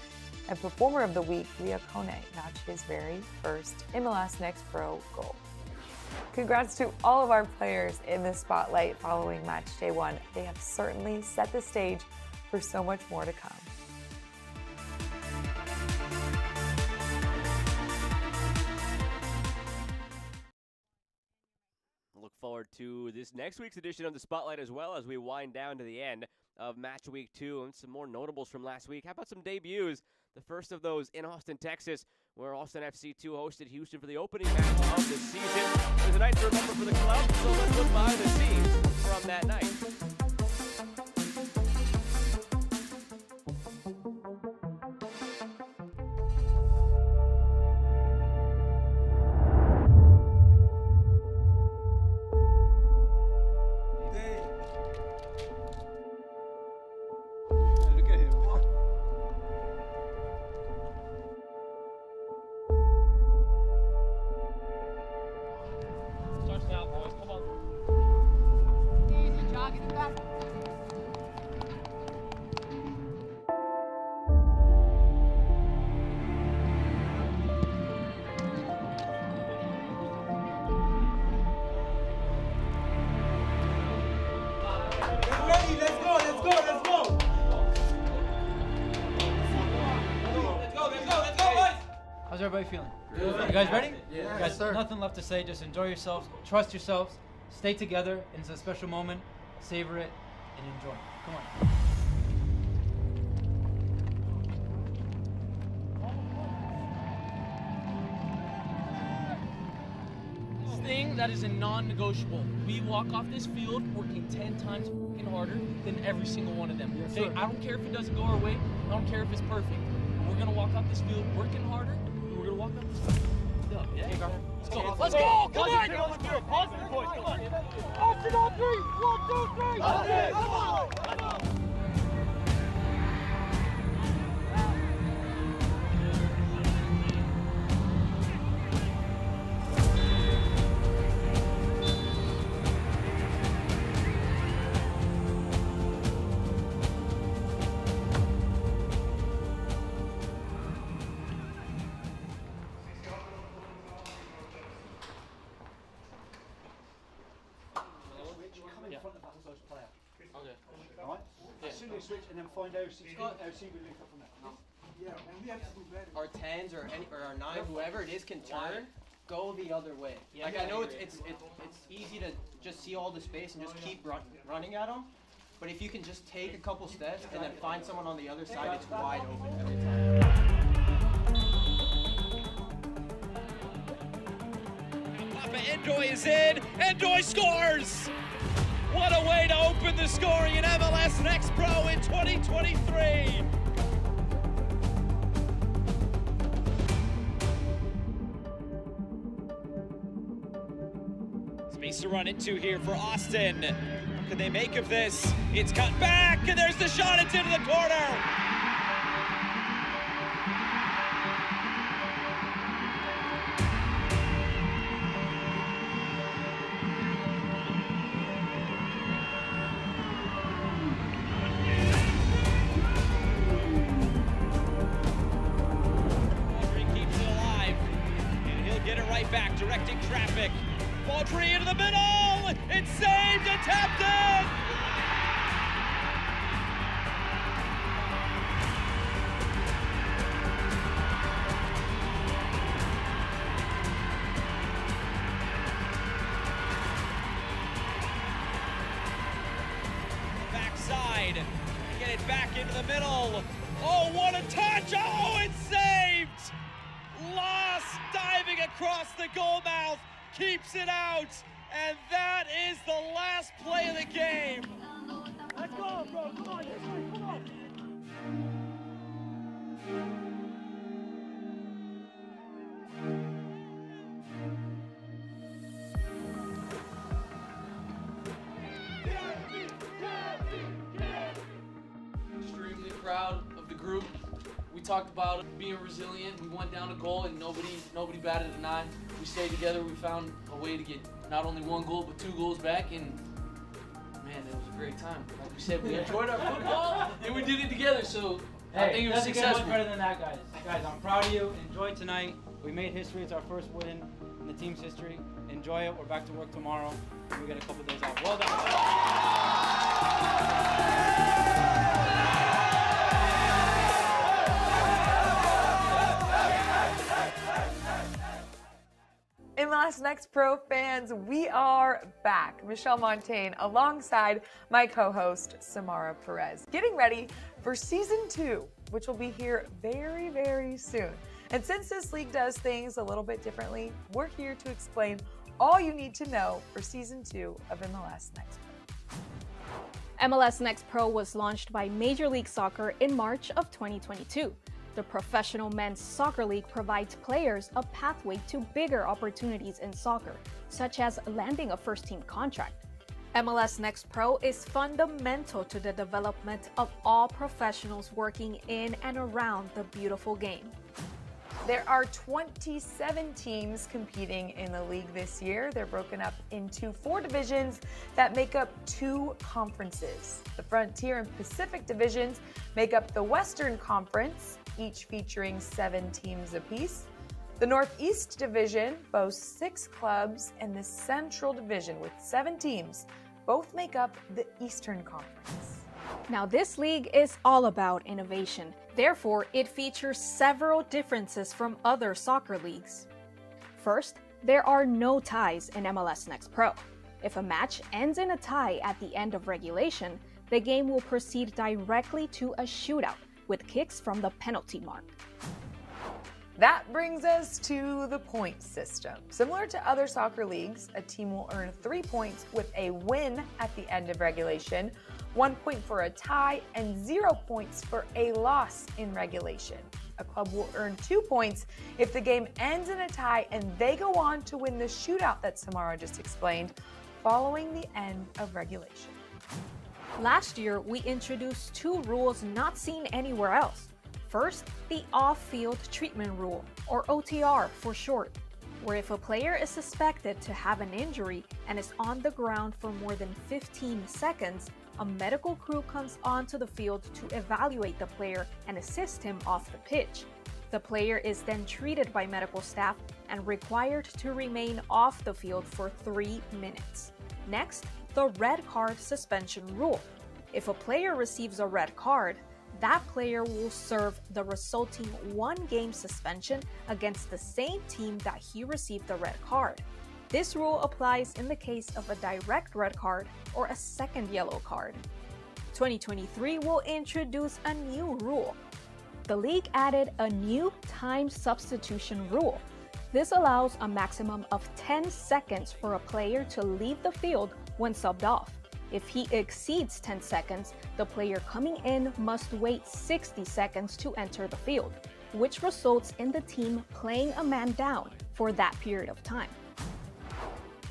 and performer of the week, Leo Kone, notch his very first MLS Next Pro goal. Congrats to all of our players in the spotlight following match day one. They have certainly set the stage for so much more to come.
forward to this next week's edition of the Spotlight as well, as we wind down to the end of match week 2 and some more notables from last week. How about some debuts? The first of those in Austin, Texas, where Austin FC2 hosted Houston for the opening match of the season. It was a night to remember for the club, so let's look behind the scenes from that night.
How's everybody feeling? Good. You guys ready?
Yeah.
You guys, nothing left to say. Just enjoy yourselves. Trust yourselves. Stay together. It's a special moment. Savor it and enjoy. Come on.
Thing that is a non-negotiable. We walk off this field working 10 times harder than every single one of them.
Yes,
okay?
sir.
I don't care if it doesn't go our way. I don't care if it's perfect. We're gonna walk off this field working harder. And we're gonna walk off this field. Yeah. Okay, let's go. Let's go. Come on. Positive boys. Come on. Austin on 3. 1, 2, 3. Come on.
Switch and then find out see we link up from there. Yeah, and we have to move better.
Our 10s or our 9, whoever it is can turn, go the other way. Like I know it's easy to just see all the space and just keep running at them, but if you can just take a couple steps and then find someone on the other side, it's wide open every time.
Papa Endoy is in. Endoy scores! What a way to open the scoring in MLS Next Pro in 2023. Space to run into here for Austin. What can they make of this? It's cut back, and there's the shot. It's into the corner. Back, directing traffic. Baudry into the middle. It's saved and tapped in. Backside. Get it back into the middle. Oh, what a touch. Oh, it's saved. Lost, diving across the goal mouth, keeps it out, and that is the last play of the game. Let's go, bro, come on, come on.
Extremely proud of the group. We talked about being resilient. We went down a goal and nobody batted an eye. We stayed together. We found a way to get not only 1 goal but 2 goals back, and man, it was a great time. Like we said, we enjoyed our football and we did it together. So I think it was successful.
Much better than that, guys. Guys, I'm proud of you. Enjoy tonight. We made history. It's our first win in the team's history. Enjoy it. We're back to work tomorrow. We got a couple days off. Well done.
MLS MLS Next Pro fans, we are back. Michelle Montaigne alongside my co-host Samara Perez, getting ready for Season 2, which will be here very, very soon. And since this league does things a little bit differently, we're here to explain all you need to know for Season 2 of MLS Next Pro.
MLS Next Pro was launched by Major League Soccer in March of 2022. The professional men's soccer league provides players a pathway to bigger opportunities in soccer, such as landing a first-team contract. MLS Next Pro is fundamental to the development of all professionals working in and around the beautiful game.
There are 27 teams competing in the league this year. They're broken up into 4 divisions that make up 2 conferences. The Frontier and Pacific divisions make up the Western Conference, each featuring 7 teams apiece. The Northeast Division boasts 6 clubs, and the Central Division, with 7 teams, both make up the Eastern Conference.
Now, this league is all about innovation. Therefore, it features several differences from other soccer leagues. First, there are no ties in MLS Next Pro. If a match ends in a tie at the end of regulation, the game will proceed directly to a shootout with kicks from the penalty mark.
That brings us to the point system. Similar to other soccer leagues, a team will earn 3 points with a win at the end of regulation, 1 point for a tie, and 0 points for a loss in regulation. A club will earn 2 points if the game ends in a tie and they go on to win the shootout that Samara just explained following the end of regulation.
Last year, we introduced 2 rules not seen anywhere else. First, the off-field treatment rule, or OTR for short, where if a player is suspected to have an injury and is on the ground for more than 15 seconds, a medical crew comes onto the field to evaluate the player and assist him off the pitch. The player is then treated by medical staff and required to remain off the field for 3 minutes. Next, the red card suspension rule. If a player receives a red card, that player will serve the resulting 1-game suspension against the same team that he received the red card. This rule applies in the case of a direct red card or a second yellow card. 2023 will introduce a new rule. The league added a new time substitution rule. This allows a maximum of 10 seconds for a player to leave the field when subbed off. If he exceeds 10 seconds, the player coming in must wait 60 seconds to enter the field, which results in the team playing a man down for that period of time.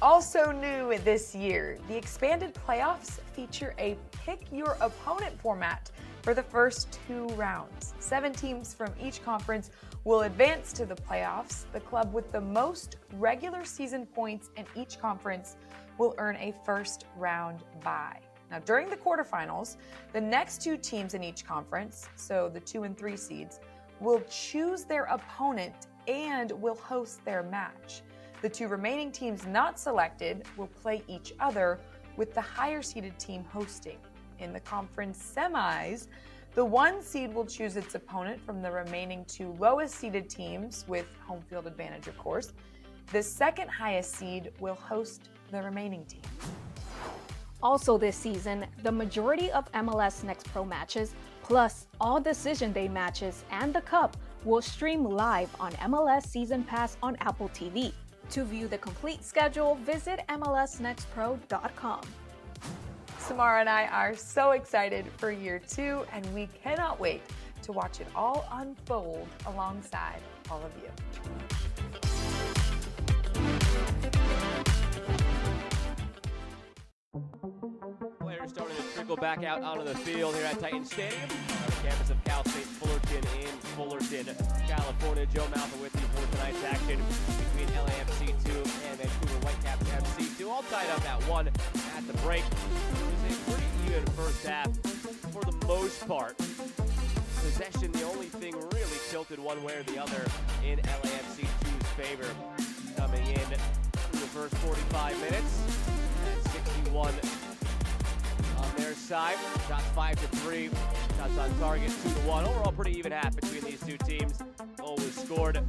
Also new this year, the expanded playoffs feature a pick-your-opponent format for the first 2 rounds. 7 teams from each conference will advance to the playoffs. The club with the most regular season points in each conference will earn a first-round bye. Now, during the quarterfinals, the next 2 teams in each conference, so the 2 and 3 seeds, will choose their opponent and will host their match. The 2 remaining teams not selected will play each other, with the higher-seeded team hosting. In the conference semis, the 1 seed will choose its opponent from the remaining 2 lowest-seeded teams, with home field advantage, of course. The second highest seed will host the remaining team.
Also this season, the majority of MLS Next Pro matches, plus all Decision Day matches and the Cup, will stream live on MLS Season Pass on Apple TV. To view the complete schedule, visit MLSNextPro.com.
Samara and I are so excited for year 2, and we cannot wait to watch it all unfold alongside all of you.
Players starting to trickle back out onto the field here at Titan Stadium on the campus of Cal State Fullerton in Fullerton, California. Joe Malfa with you for tonight's action between LAFC2 and Vancouver Whitecaps FC2. All tied up at 1 at the break. It was a pretty even first half for the most part. Possession, the only thing really tilted one way or the other in LAFC2's favor. Coming in through the first 45 minutes at 61 on their side. Shots 5-3. Shots on target 2-1. Overall, pretty even half between these 2 teams. Goal was scored in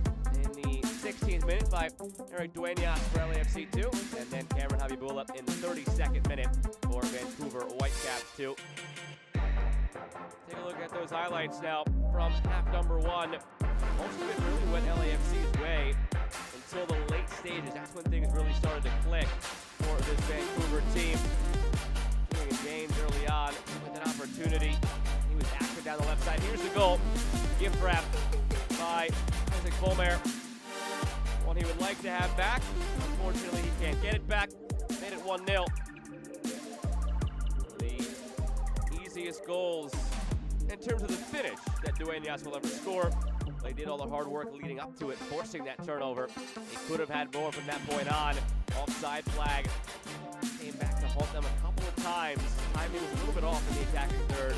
the 16th minute by Eric Duenas for LAFC 2, and then Cameron Habibullah in the 32nd minute for Vancouver Whitecaps 2. Take a look at those highlights now from half number 1. Most of it really went LAFC's way until the late stages. That's when things really started to click for this Vancouver team. Doing games early on with an opportunity. He was active down the left side. Here's the goal. Gift wrap by Isaac Volmer. One he would like to have back. Unfortunately, he can't get it back. Made it 1-0. The easiest goals in terms of the finish that Duenas will ever score. They did all the hard work leading up to it, forcing that turnover. They could have had more from that point on. Offside flag came back to haunt them a couple of times. Timing was a little bit off in the attacking third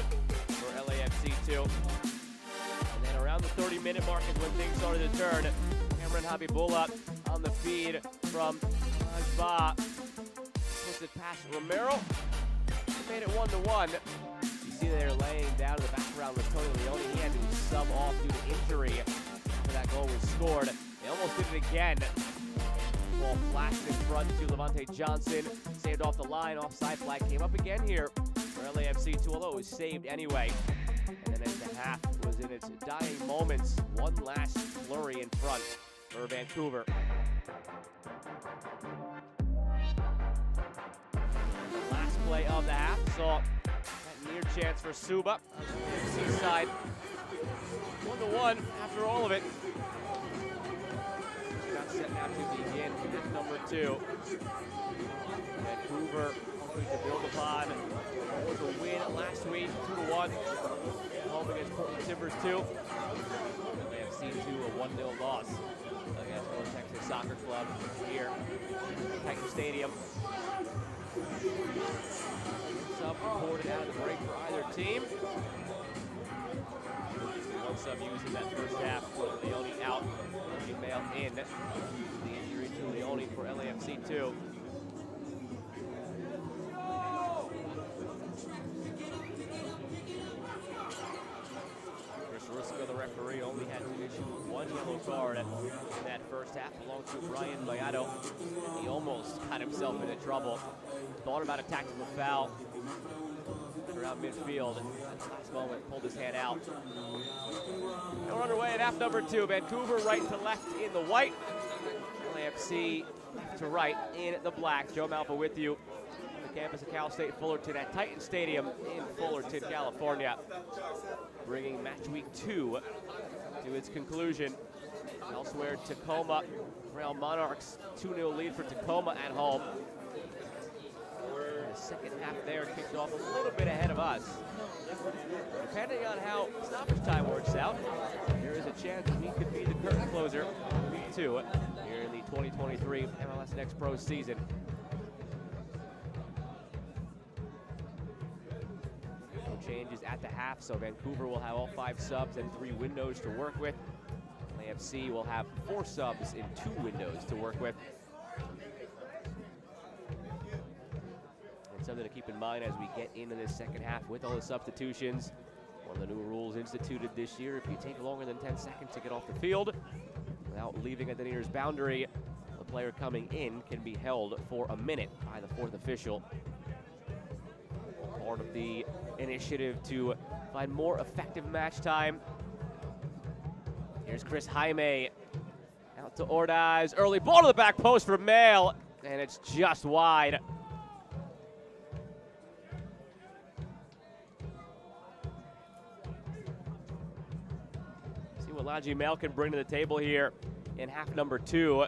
for LAFC 2. And then around the 30-minute mark is when things started to turn. Cameron Habibullah on the feed from Ajba. Puts it past Romero. They made it 1-1. You see they're laying down in the background with Tony Leone. He had to sub off due to injury after that goal was scored. They almost did it again. Ball flashed in front to Levante Johnson. Saved off the line. Offside flag came up again here for LAFC 2, although it was saved anyway. And then as the half was in its dying moments, one last flurry in front for Vancouver. The last play of the half saw that near chance for Suba on the LAFC side. 1-1 after all of it. Not set now to begin with number 2. Vancouver hoping to build upon was a win last week, 2-1. Home against Portland Timbers 2. LAFC 2, a 1-0 loss against North Texas Soccer Club here at Titan Stadium. Sub reported out of the break for either team. One sub used in that first half. Leone out. Mail in. The injury to Leone for LAFC 2. Chris Ruska, the referee, only had to issue one yellow card in that first half. Belonged to Brian Mayado. He almost got himself into trouble. Thought about a tactical foul around midfield. At the last moment, pulled his hand out. And we're underway at half number 2. Vancouver right to left in the white. LAFC left to right in the black. Joe Malfa with you on the campus of Cal State Fullerton at Titan Stadium in Fullerton, California. Bringing match week 2 to its conclusion. Elsewhere, Tacoma, Real Monarchs, 2-0 lead for Tacoma at home. The second half there kicked off a little bit ahead of us. Depending on how stoppage time works out, there is a chance we could be the curtain closer week 2 here in the 2023 MLS Next Pro season. No changes at the half, so Vancouver will have all 5 subs and 3 windows to work with. LAFC will have 4 subs in 2 windows to work with. Something to keep in mind as we get into this second half with all the substitutions. One of the new rules instituted this year: if you take longer than 10 seconds to get off the field without leaving at the nearest boundary, the player coming in can be held for a minute by the 4th official. Part of the initiative to find more effective match time. Here's Chris Jaime out to Ordaz. Early ball to the back post for Mail, and it's just wide. Laji Mail can bring to the table here in half number 2.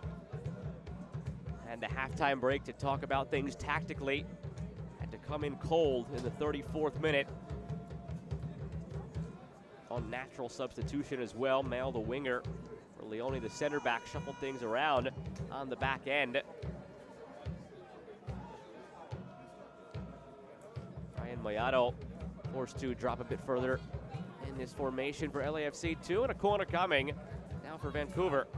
And the halftime break to talk about things tactically. Had to come in cold in the 34th minute. On natural substitution as well. Mail, the winger, for Leone, the center back, shuffled things around on the back end. Brian Mayado forced to drop a bit further in this formation for LAFC 2, and a corner coming now for Vancouver.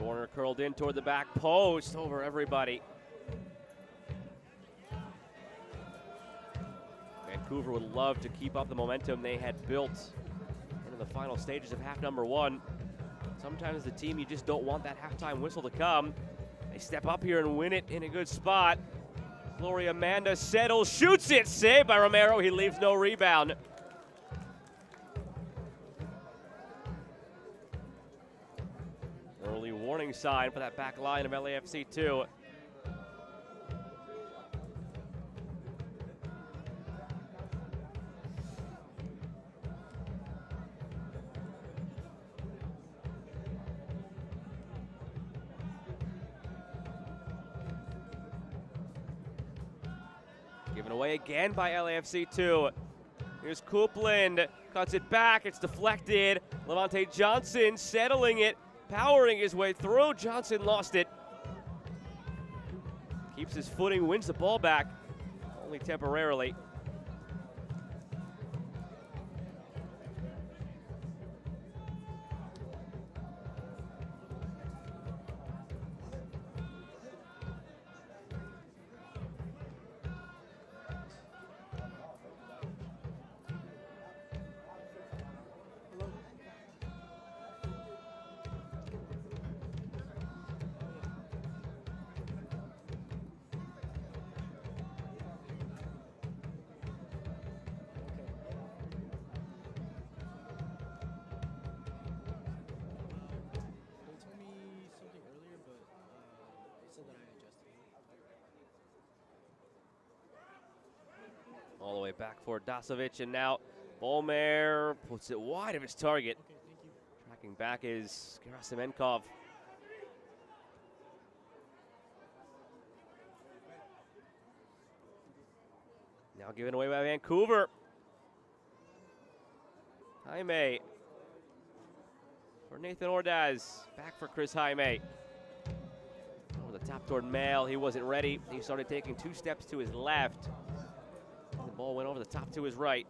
Corner curled in toward the back post, over everybody. Vancouver would love to keep up the momentum they had built into the final stages of half number one. Sometimes the team, you just don't want that halftime whistle to come. They step up here and win it in a good spot. Gloria Amanda settles, shoots it, saved by Romero. He leaves no rebound. Early warning sign for that back line of LAFC 2. Given away again by LAFC 2. Here's Copeland, cuts it back, it's deflected. Levante Johnson settling it, powering his way through. Johnson lost it. Keeps his footing, wins the ball back, only temporarily. All the way back for Dasovic, and now Volmer puts it wide of his target. Tracking back is Gerasimenkov. Now given away by Vancouver. Jaime for Nathan Ordaz, back for Chris Jaime. Over the top toward Male, he wasn't ready. He started taking 2 steps to his left. The ball went over the top to his right.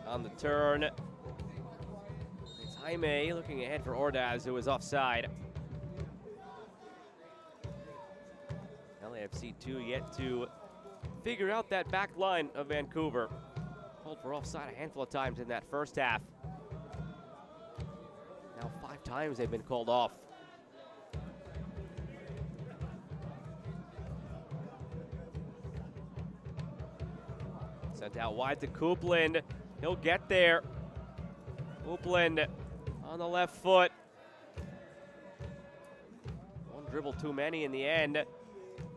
On the turn, it's Jaime looking ahead for Ordaz, who is offside. LAFC 2 yet to figure out that back line of Vancouver. Called for offside a handful of times in that first half. Now 5 times they've been called off. Sent out wide to Copeland. He'll get there. Copeland on the left foot. One dribble too many in the end.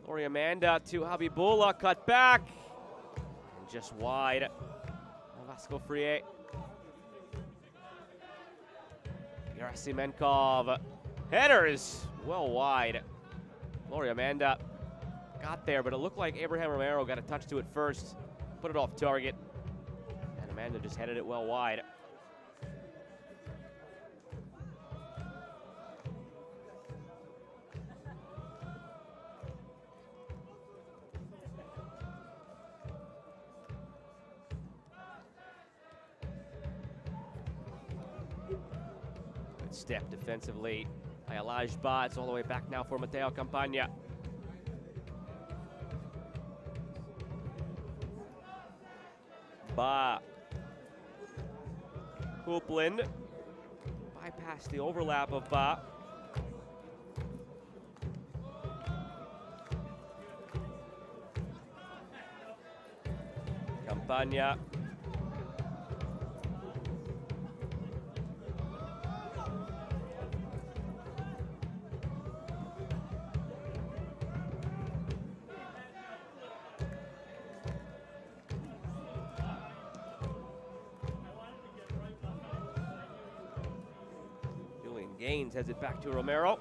Gloria Amanda to Habibullah, cut back. And just wide. Vasco Frier. Gerasimenkov. Header is well wide. Gloria Amanda got there, but it looked like Abraham Romero got a touch to it first. Put it off target. Amanda just headed it well wide. Good step defensively by Elijah Ba. It's all the way back now for Mateo Campagna. Ba. Copeland bypassed the overlap of Ba. Campagna. Gaines has it back to Romero.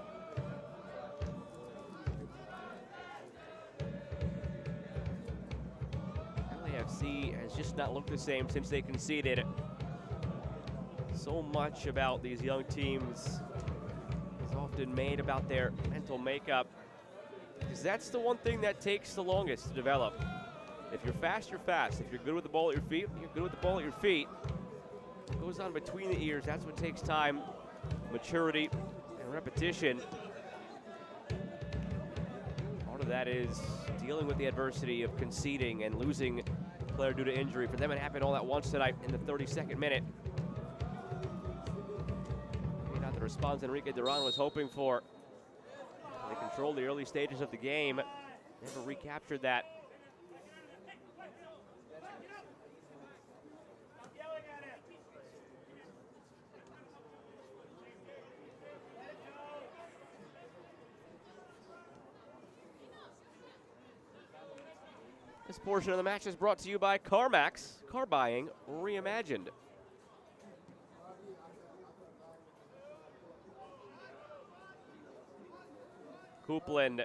LAFC has just not looked the same since they conceded. So much about these young teams is often made about their mental makeup, because that's the one thing that takes the longest to develop. If you're fast, you're fast. If you're good with the ball at your feet, you're good with the ball at your feet. What goes on between the ears, that's what takes time, maturity, and repetition. Part of that is dealing with the adversity of conceding and losing a player due to injury. For them, it happened all at once tonight in the 32nd minute. Maybe not the response Enrique Duran was hoping for. They controlled the early stages of the game, never recaptured that. This portion of the match is brought to you by CarMax, car buying reimagined. Coupland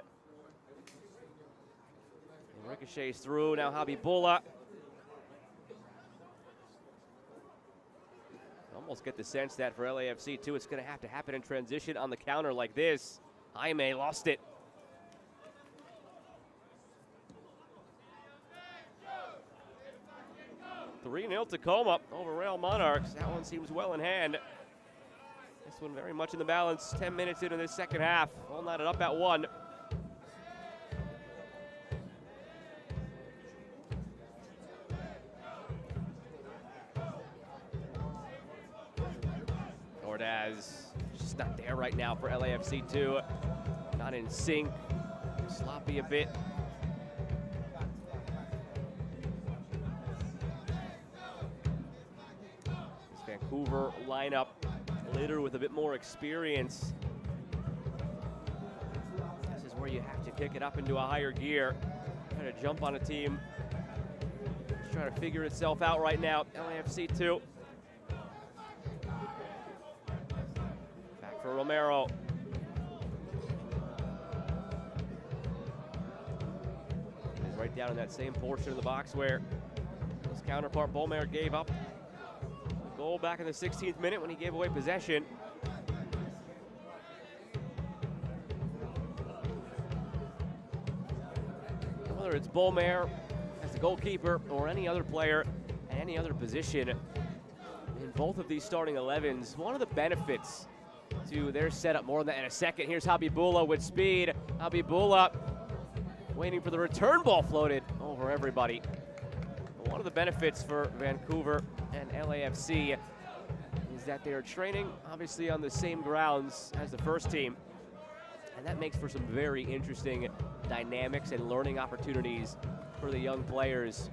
ricochets through, now Habibullah. Almost get the sense that for LAFC too, it's gonna have to happen in transition on the counter like this. Jaime lost it. (3-0 Tacoma over Real Monarchs. That one seems well in hand. This one very much in the balance. 10 minutes into this second half. All knotted up at 1. Ordaz just not there right now for LAFC 2. Not in sync. Sloppy a bit. Vancouver lineup later with a bit more experience. This is where you have to kick it up into a higher gear. Try to jump on a team. Just trying to figure itself out right now. LAFC 2. Back for Romero. He's right down in that same portion of the box where his counterpart Bolmer gave up. Goal back in the 16th minute when he gave away possession. Whether it's Bolmer as the goalkeeper or any other player at any other position in both of these starting 11s, one of the benefits to their setup, more than that in a second. Here's Habibullah with speed. Habibullah waiting for the return ball, floated over everybody. One of the benefits for Vancouver and LAFC is that they are training obviously on the same grounds as the first team, and that makes for some very interesting dynamics and learning opportunities for the young players.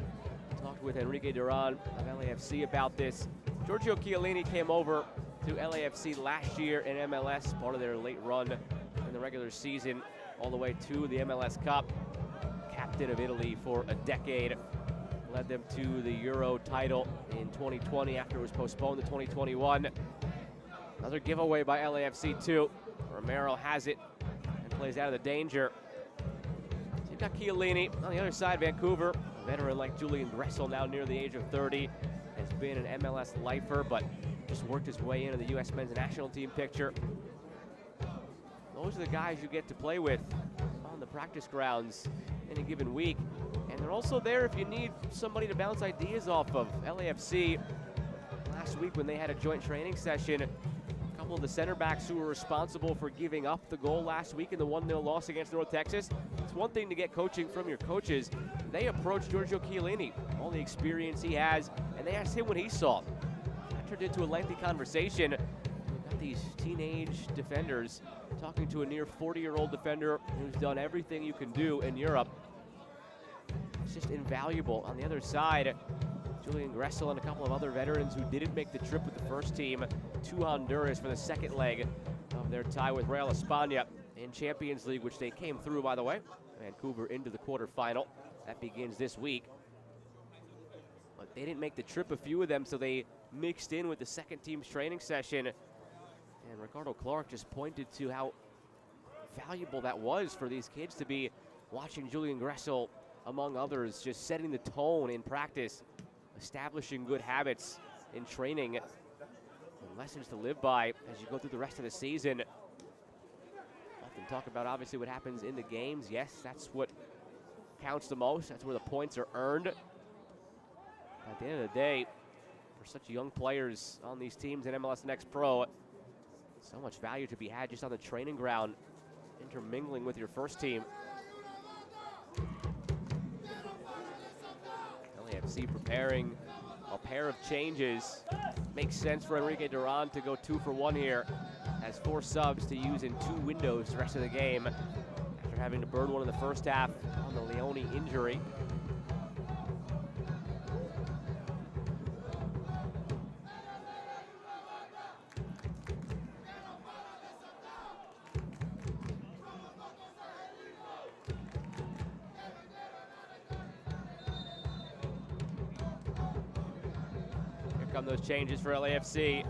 Talked with Enrique Duran of LAFC about this. Giorgio Chiellini came over to LAFC last year in MLS, part of their late run in the regular season, all the way to the MLS Cup. Captain of Italy for a decade. Led them to the Euro title in 2020 after it was postponed to 2021. Another giveaway by LAFC 2. Romero has it and plays out of the danger. So you've got Chiellini. On the other side, Vancouver, a veteran like Julian Gressel, now near the age of 30, has been an MLS lifer, but just worked his way into the U.S. men's national team picture. Those are the guys you get to play with on the practice grounds in a given week. And they're also there if you need somebody to bounce ideas off of. LAFC, last week when they had a joint training session, a couple of the center backs who were responsible for giving up the goal last week in the 1-0 loss against North Texas. It's one thing to get coaching from your coaches. They approached Giorgio Chiellini, all the experience he has, and they asked him what he saw. That turned into a lengthy conversation. We've got these teenage defenders talking to a near 40-year-old defender who's done everything you can do in Europe. It's just invaluable. On the other side, Julian Gressel and a couple of other veterans who didn't make the trip with the first team to Honduras for the second leg of their tie with Real España in Champions League, which they came through, by the way. Vancouver into the quarterfinal. That begins this week. But they didn't make the trip, a few of them, so they mixed in with the second team's training session. And Ricardo Clark just pointed to how valuable that was for these kids to be watching Julian Gressel, among others, just setting the tone in practice, establishing good habits in training, and lessons to live by as you go through the rest of the season. Often talk about, obviously, what happens in the games. Yes, that's what counts the most. That's where the points are earned. At the end of the day, for such young players on these teams in MLS Next Pro, so much value to be had just on the training ground, intermingling with your first team. LAFC preparing a pair of changes. Makes sense for Enrique Duran to go 2 for 1 here. Has 4 subs to use in 2 windows the rest of the game after having to burn one in the first half on the Leone injury. Come those changes for LAFC.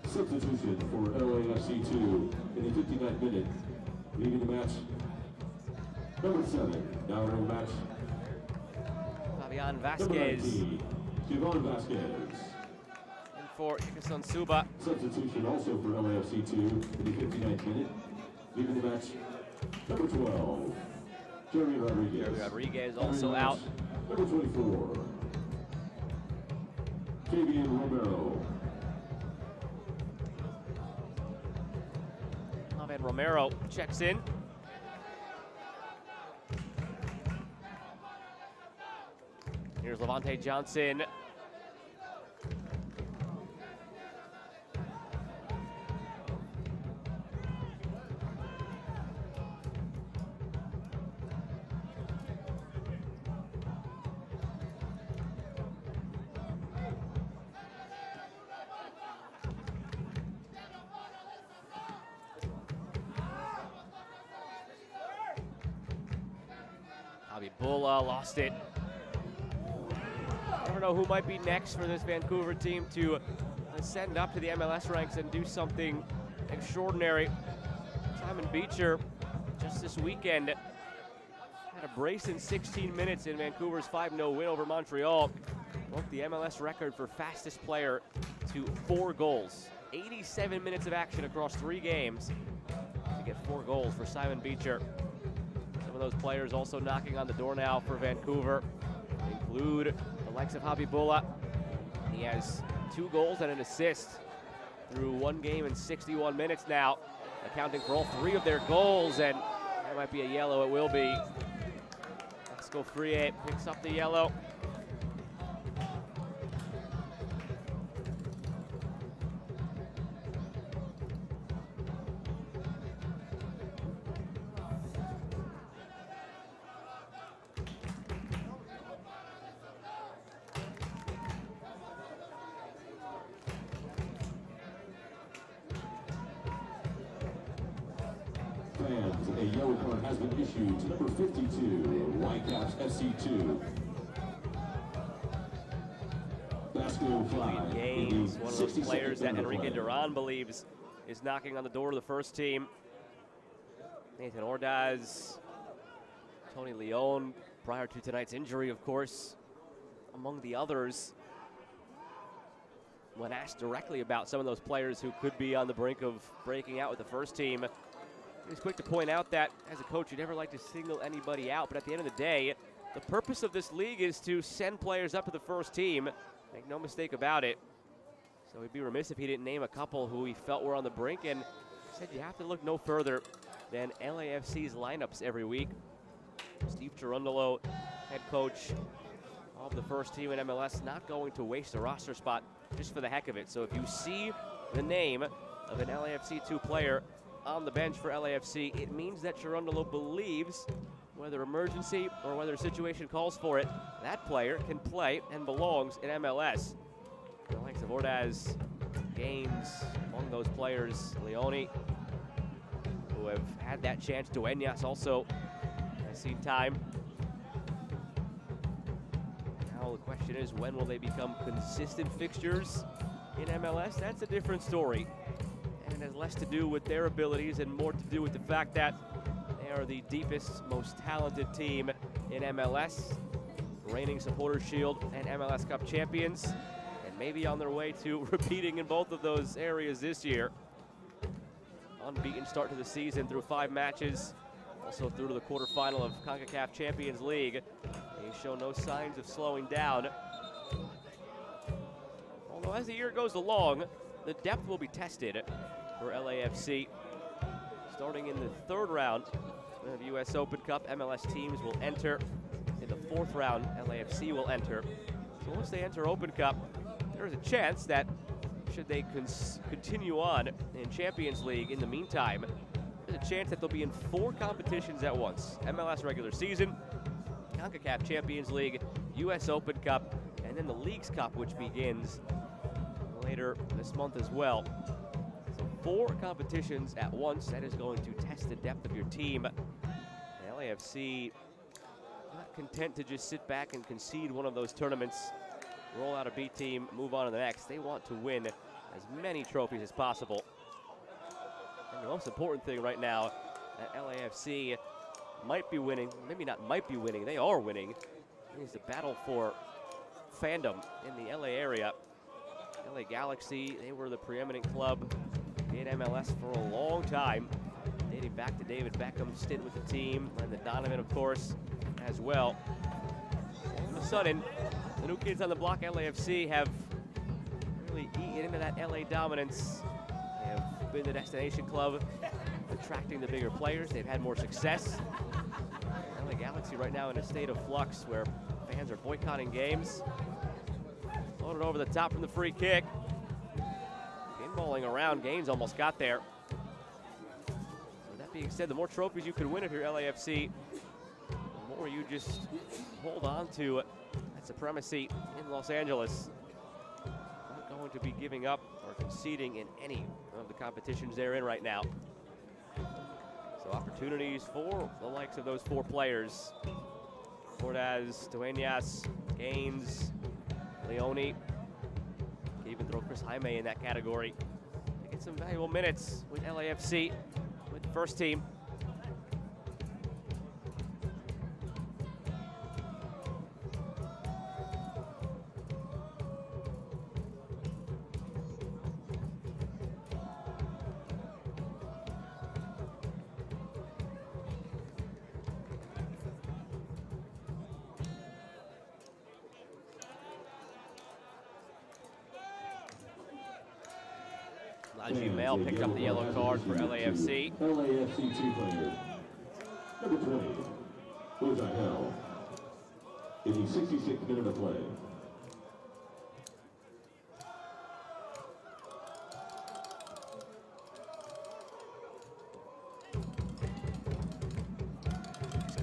Substitution for LAFC 2 in the 59th minute. Leaving the match, number 7, now in the match,
Fabian Vasquez.
Ivan Vasquez.
And for Ikason Suba.
Substitution also for LAFC 2 in the 59th minute. Leaving the match, number 12, Jeremy Rodriguez.
Jeremy Rodriguez also out.
Number 24, Fabian Romero.
Javier Romero checks in. Here's Levante Johnson. Abibullah lost it. I don't know who might be next for this Vancouver team to ascend up to the MLS ranks and do something extraordinary. Simon Beecher, just this weekend, had a brace in 16 minutes in Vancouver's 5-0 win over Montreal. Broke the MLS record for fastest player to 4 goals. 87 minutes of action across 3 games to get 4 goals for Simon Beecher. Some of those players also knocking on the door now for Vancouver include the likes of Habibullah. He has 2 goals and an assist through 1 game in 61 minutes now, accounting for all 3 of their goals, and that might be a yellow. It will be. Esco Frie picks up the yellow.
A yellow card has been issued to number 52, Whitecaps FC2.
Julian Gaines, one of those players that Enrique Duran believes is knocking on the door of the first team. Nathan Ordaz, Tony Leon, prior to tonight's injury, of course, among the others. When asked directly about some of those players who could be on the brink of breaking out with the first team, he's quick to point out that, as a coach, you never like to single anybody out, but at the end of the day, the purpose of this league is to send players up to the first team. Make no mistake about it. So he'd be remiss if he didn't name a couple who he felt were on the brink, and said you have to look no further than LAFC's lineups every week. Steve Cherundolo, head coach of the first team in MLS, not going to waste a roster spot just for the heck of it. So if you see the name of an LAFC 2 player on the bench for LAFC, it means that Cherundolo believes, whether emergency or whether a situation calls for it, that player can play and belongs in MLS. The likes of Ordaz, Gaines among those players. Leone, who have had that chance. Duenas also has seen time. Now the question is, when will they become consistent fixtures in MLS? That's a different story. And it has less to do with their abilities and more to do with the fact that they are the deepest, most talented team in MLS, reigning Supporters Shield and MLS Cup champions, and maybe on their way to repeating in both of those areas this year. Unbeaten start to the season through 5 matches, also through to the quarterfinal of CONCACAF Champions League. They show no signs of slowing down. Although as the year goes along, the depth will be tested for LAFC. Starting in the 3rd round of US Open Cup, MLS teams will enter. In the 4th round, LAFC will enter. So once they enter Open Cup, there is a chance that should they continue on in Champions League in the meantime, there's a chance that they'll be in 4 competitions at once. MLS regular season, CONCACAF Champions League, US Open Cup, and then the Leagues Cup, which begins later this month as well. So 4 competitions at once. That is going to test the depth of your team. And LAFC not content to just sit back and concede one of those tournaments, roll out a B team, move on to the next. They want to win as many trophies as possible. And the most important thing right now, that LAFC might be winning, maybe not might be winning, they are winning, is the battle for fandom in the LA area. LA Galaxy, they were the preeminent club in MLS for a long time, dating back to David Beckham's stint with the team, and the Donovan, of course, as well. All of a sudden, the new kids on the block, LAFC, have really eaten into that LA dominance. They have been the destination club, attracting the bigger players. They've had more success. LA Galaxy right now in a state of flux where fans are boycotting games. Loaded over the top from the free kick. Pinballing around, Gaines almost got there. With that being said, the more trophies you can win if you're LAFC, the more you just hold on to that supremacy in Los Angeles. Not going to be giving up or conceding in any of the competitions they're in right now. So opportunities for the likes of those 4 players. Cortez, Duenas, Gaines, Leone. Can even throw Chris Jaime in that category. They get some valuable minutes with LAFC, with the first team. Najee Male picked up the yellow card for LAFC.
LAFC 2 player, number 20, Ojai in the 66th minute of play.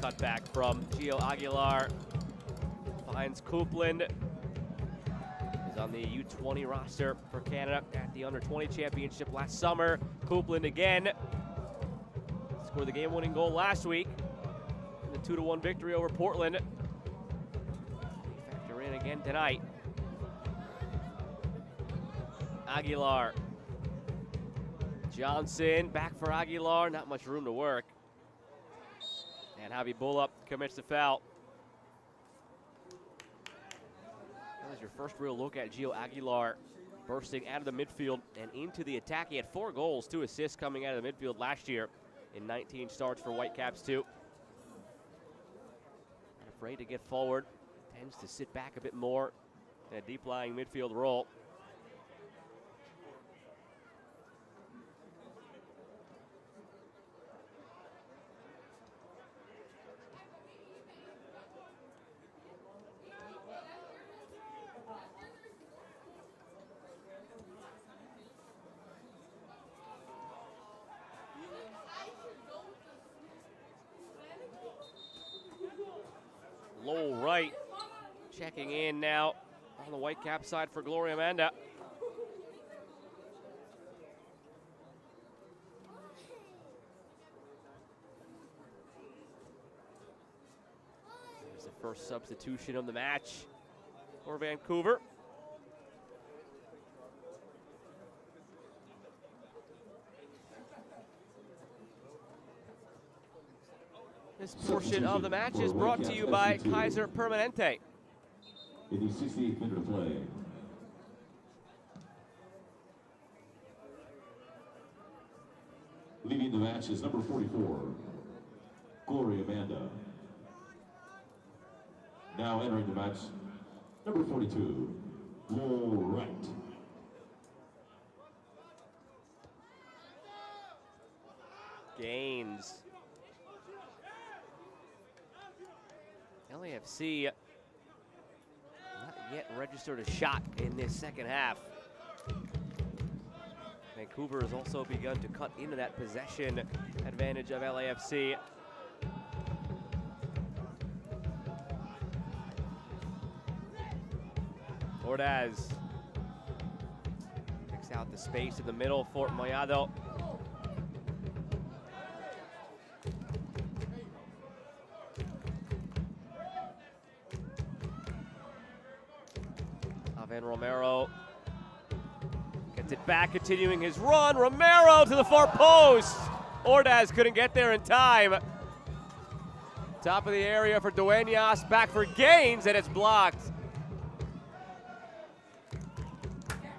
Cut back from Gio Aguilar. Finds Copeland. He's on the U20 roster for Canada at the Under-20 Championship last summer. Copeland again. Scored the game-winning goal last week in the 2-1 victory over Portland. Factor in again tonight. Aguilar. Johnson back for Aguilar. Not much room to work. And Javi Buildup commits the foul. That was your first real look at Gio Aguilar bursting out of the midfield and into the attack. He had 4 goals, 2 assists coming out of the midfield last year in 19 starts for Whitecaps too. Not afraid to get forward, tends to sit back a bit more in a deep-lying midfield role. Low right, checking in now on the Whitecap side for Gloria Amanda. First substitution of the match for Vancouver. This portion of the match is brought to you by Kaiser Permanente.
In the 68th minute of play. Leading the match is number 44, Gloria Amanda. Now entering the match, number 42, Lowell Wright.
Gains. LAFC not yet registered a shot in this second half. Vancouver has also begun to cut into that possession advantage of LAFC. Ordaz picks out the space in the middle for Moyado. Aven Romero gets it back, continuing his run. Romero to the far post. Ordaz couldn't get there in time. Top of the area for Duenas, back for Gaines, and it's blocked.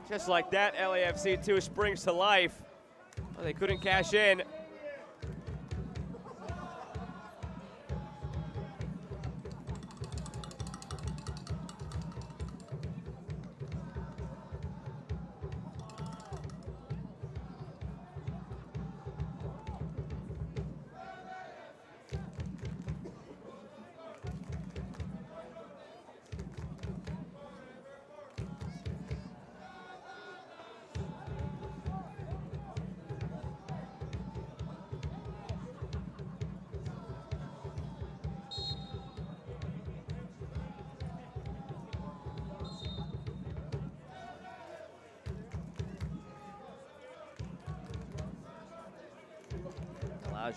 Just like that, LAFC 2 springs to life. Well, they couldn't cash in.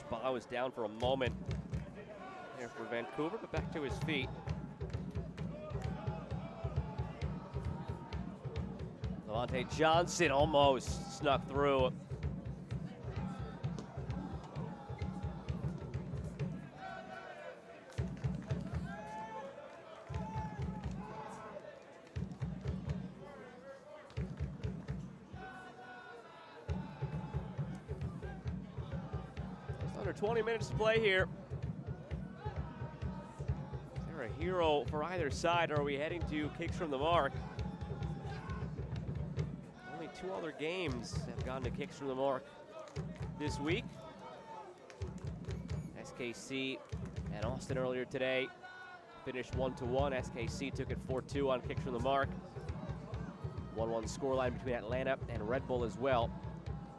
Ba was down for a moment there for Vancouver, but back to his feet. Levante Johnson almost snuck through. Under 20 minutes to play here. Is there a hero for either side, or are we heading to kicks from the mark? Only 2 other games have gone to kicks from the mark this week. SKC and Austin earlier today finished 1-1. SKC took it 4-2 on kicks from the mark. 1-1 scoreline between Atlanta and Red Bull as well.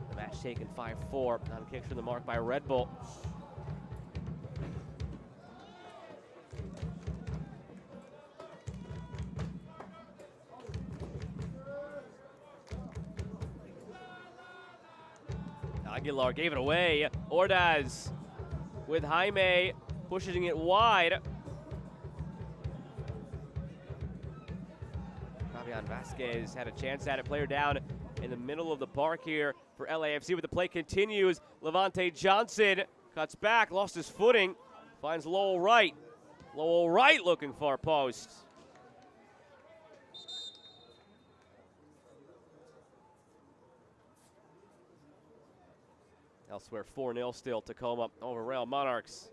The match taken 5-4 on kicks from the mark by Red Bull. Aguilar gave it away. Ordaz with Jaime pushing it wide. Fabian Vasquez had a chance at it. Player down in the middle of the park here for LAFC, but the play continues. Levante Johnson cuts back, lost his footing, finds Lowell Wright. Lowell Wright looking far post. Elsewhere, 4-0 still, Tacoma over Real Monarchs.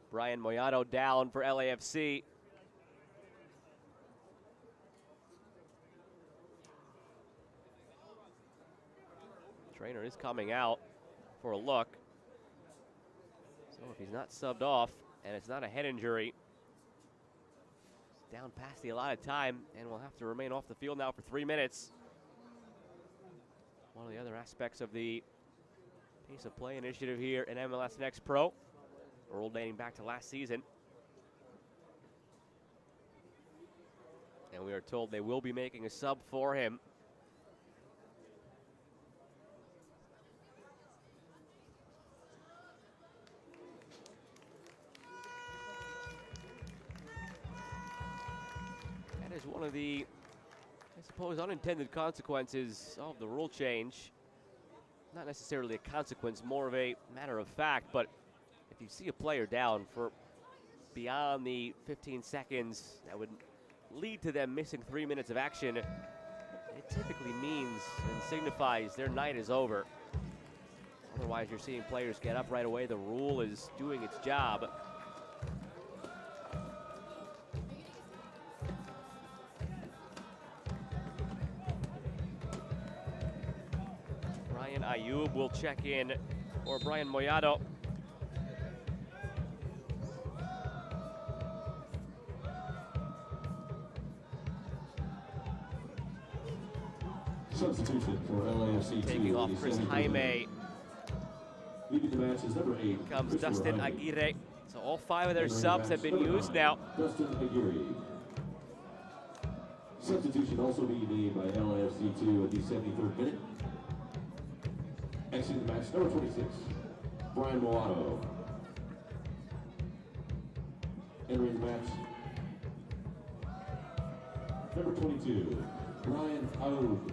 Brian Moyado down for LAFC. Trainer is coming out for a look. So if he's not subbed off and it's not a head injury, down past the allotted time and will have to remain off the field now for 3 minutes. One of the other aspects of the pace of play initiative here in MLS Next Pro, a rule dating back to last season. And we are told they will be making a sub for him. of the, I suppose, unintended consequences of the rule change. Not necessarily a consequence, more of a matter of fact, but if you see a player down for beyond the 15 seconds that would lead to them missing 3 minutes of action, it typically means and signifies their night is over. Otherwise, you're seeing players get up right away. The rule is doing its job. Brian Ayub will check in, or Brian Moyado.
Substitution for LAFC2.
Taking off Chris Jaime.
Leading the match is number 8.
Comes Dustin Aguirre. So all 5 of their subs have been used now.
Dustin Aguirre. Substitution also being made by LAFC2 at the 73rd minute. Exiting the match, number 26, Brian Moato. Entering the match, number 22, Brian Ayub.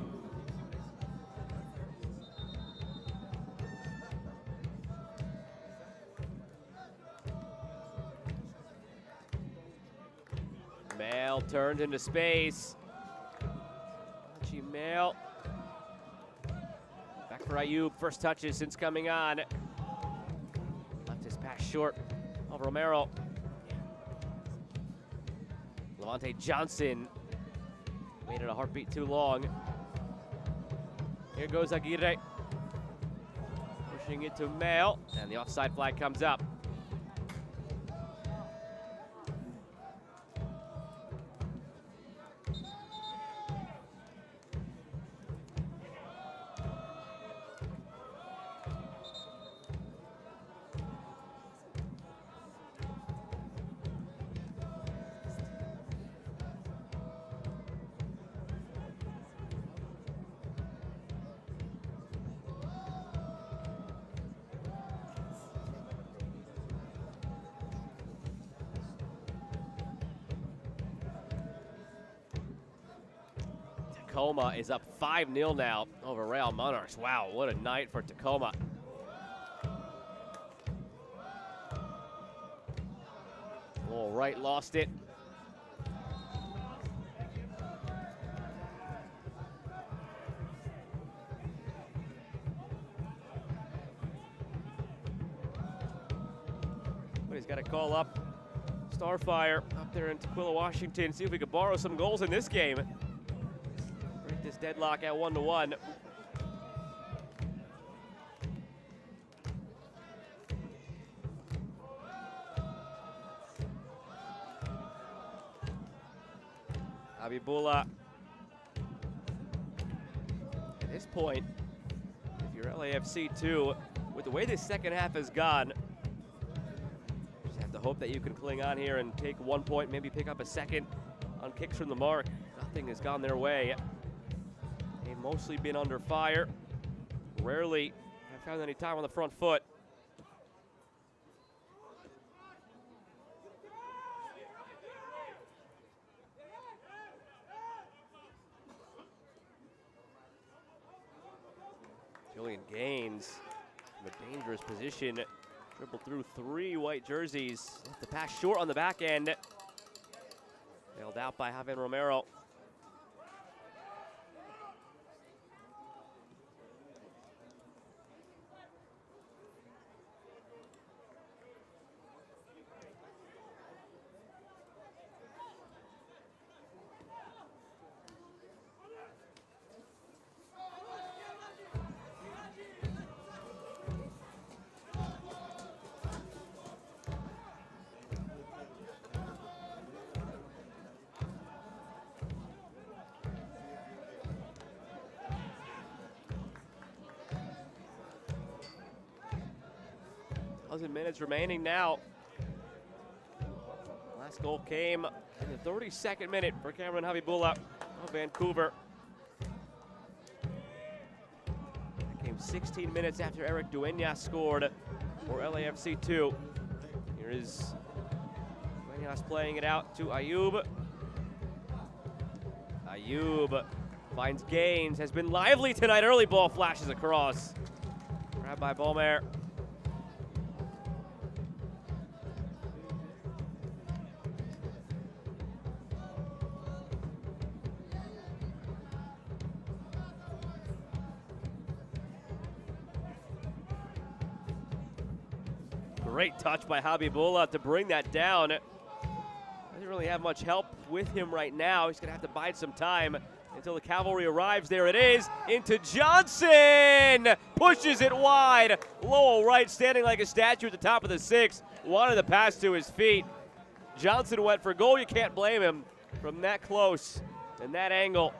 Mail turned into space. Mail. Back for Ayub, first touches since coming on. Left his pass short of Romero. Levante Johnson made it a heartbeat too long. Here goes Aguirre. Pushing it to Mail, and the offside flag comes up. Tacoma is up 5-0 now over Real Monarchs. Wow, what a night for Tacoma. All right, lost it. But he's got to call up Starfire up there in Tequila, Washington. See if we could borrow some goals in this game. Break this deadlock at 1-1. Abibula. At this point, if you're LAFC2, with the way this second half has gone, just have to hope that you can cling on here and take 1 point, maybe pick up a second on kicks from the mark. Nothing has gone their way. They've mostly been under fire. Rarely have found any time on the front foot. Julian Gaines from a dangerous position. Dribbled through 3 white jerseys. Left the pass short on the back end. Bailed out by Javier Romero. Minutes remaining now. Last goal came in the 32nd minute for Cameron Habibullah of Vancouver. That came 16 minutes after Eric Dueñas scored for LAFC2. Here is Dueñas playing it out to Ayub. Ayub finds Gaines, has been lively tonight. Early ball flashes across. Grabbed by Ballmer. Great touch by Habibullah to bring that down. Doesn't really have much help with him right now. He's going to have to bide some time until the cavalry arrives. There it is, into Johnson! Pushes it wide. Lowell Wright standing like a statue at the top of the sixth. Wanted the pass to his feet. Johnson went for goal. You can't blame him from that close and that angle.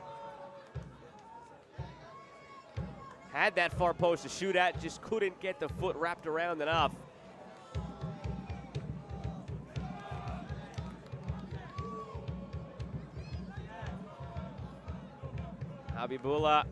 Had that far post to shoot at, just couldn't get the foot wrapped around enough. Habibullah.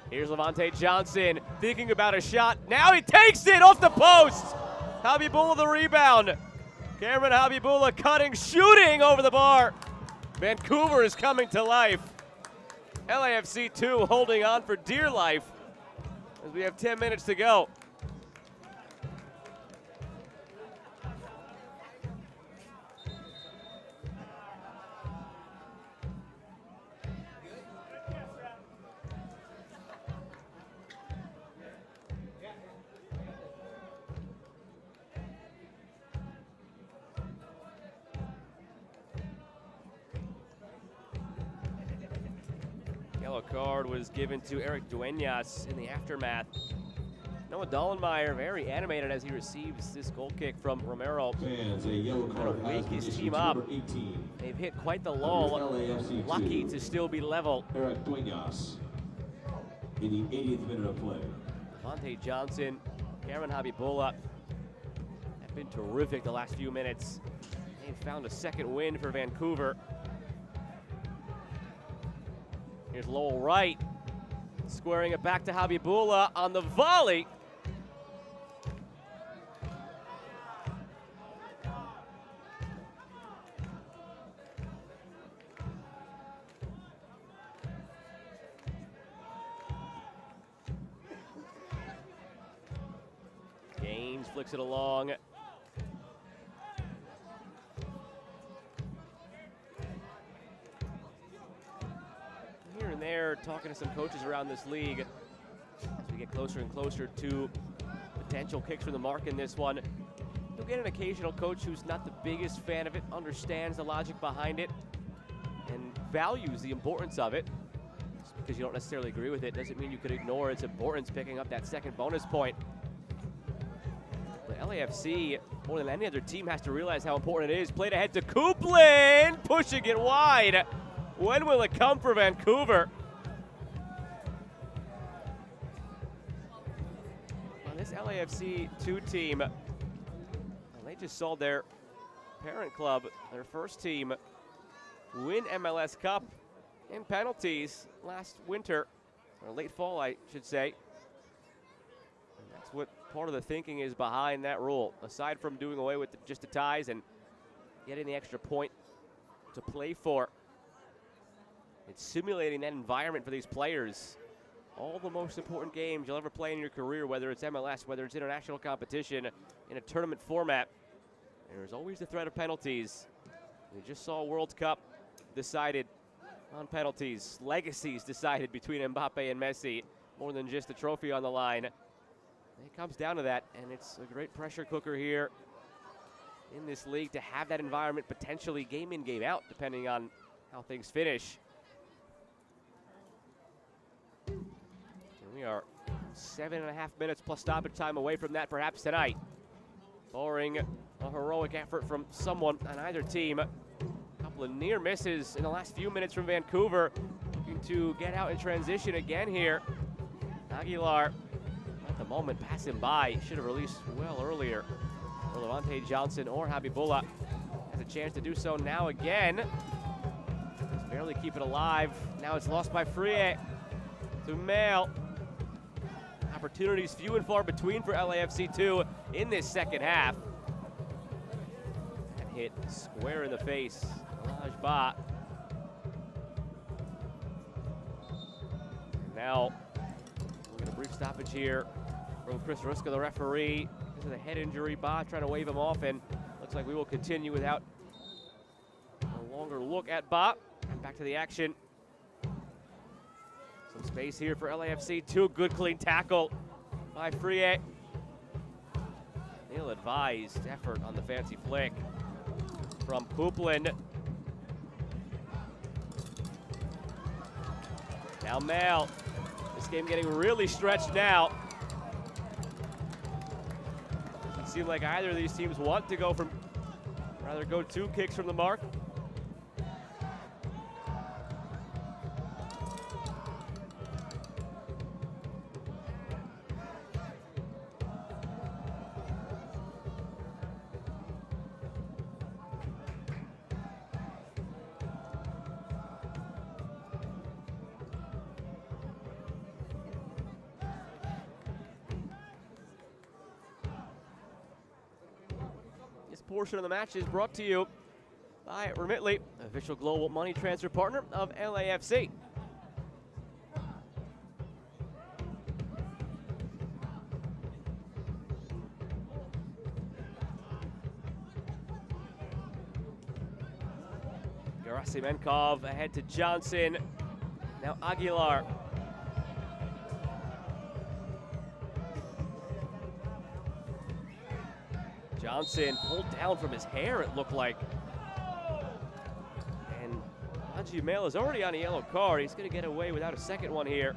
Here's Levante Johnson thinking about a shot. Now he takes it off the post. Habibullah the rebound. Cameron Habibullah cutting, shooting over the bar. Vancouver is coming to life. LAFC 2 holding on for dear life as we have 10 minutes to go. Yellow card was given to Eric Duenas in the aftermath. Noah Dollenmeyer very animated as he receives this goal kick from Romero.
Fans, a yellow card
Wake
has
his
been
team
issued to
up.
number 18.
They've hit quite the lull.
LAFC
Lucky
2.
to still be level.
Eric Duenas in the 80th minute of play.
Levante Johnson, Cameron Habibullah have been terrific the last few minutes. They've found a second win for Vancouver. Here's Lowell Wright, squaring it back to Habibullah on the volley. Gaines flicks it along. Here and there, talking to some coaches around this league as we get closer and closer to potential kicks from the mark in this one. You'll get an occasional coach who's not the biggest fan of it, understands the logic behind it, and values the importance of it. Just because you don't necessarily agree with it doesn't mean you could ignore its importance picking up that second bonus point. But LAFC, more than any other team, has to realize how important it is. Played ahead to Kuplin, pushing it wide. When will it come for Vancouver? Well, this LAFC 2 team, they just saw their parent club, their first team, win MLS Cup in penalties last winter, or late fall, I should say. And that's what part of the thinking is behind that rule. Aside from doing away with just the ties and getting the extra point to play for, it's simulating that environment for these players. All the most important games you'll ever play in your career, whether it's MLS, whether it's international competition, in a tournament format, there's always the threat of penalties. We just saw World Cup decided on penalties. Legacies decided between Mbappe and Messi, more than just a trophy on the line. It comes down to that, and it's a great pressure cooker here in this league to have that environment potentially game in, game out, depending on how things finish. We are 7.5 minutes plus stoppage time away from that perhaps tonight. Barring a heroic effort from someone on either team. A couple of near misses in the last few minutes from Vancouver. Looking to get out in transition again here. Aguilar, at the moment, passing by. Should have released well earlier. For Levante Johnson or Habibullah has a chance to do so now again. As barely keep it alive. Now it's lost by Frié to Mail. Opportunities few and far between for LAFC 2 in this second half. That hit square in the face. Raj Bhat. Now, we're going to brief stoppage here from Chris Ruska, the referee. Because of the head injury, Bhat trying to wave him off, and looks like we will continue without a longer look at Bhat. And back to the action. Some space here for LAFC. 2 good clean tackle by Frié. Ill-advised effort on the fancy flick from Coupland. Now Mel. This game getting really stretched now. Doesn't seem like either of these teams want to go from, rather go 2 kicks from the mark. Portion of the match is brought to you by Remitly, official global money transfer partner of LAFC. Gerasimenkov ahead to Johnson. Now Aguilar. Johnson pulled down from his hair, it looked like. And Haji Mail is already on a yellow card. He's going to get away without a second one here.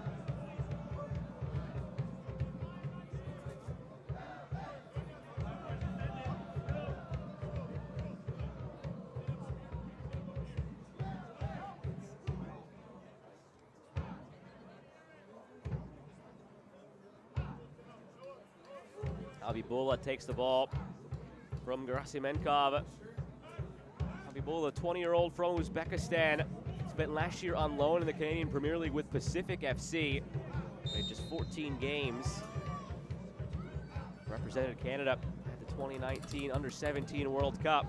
Habibullah takes the ball from Gerasimenkov. Habibullah, 20-year-old from Uzbekistan. Spent last year on loan in the Canadian Premier League with Pacific FC. Played just 14 games. Represented Canada at the 2019 Under-17 World Cup.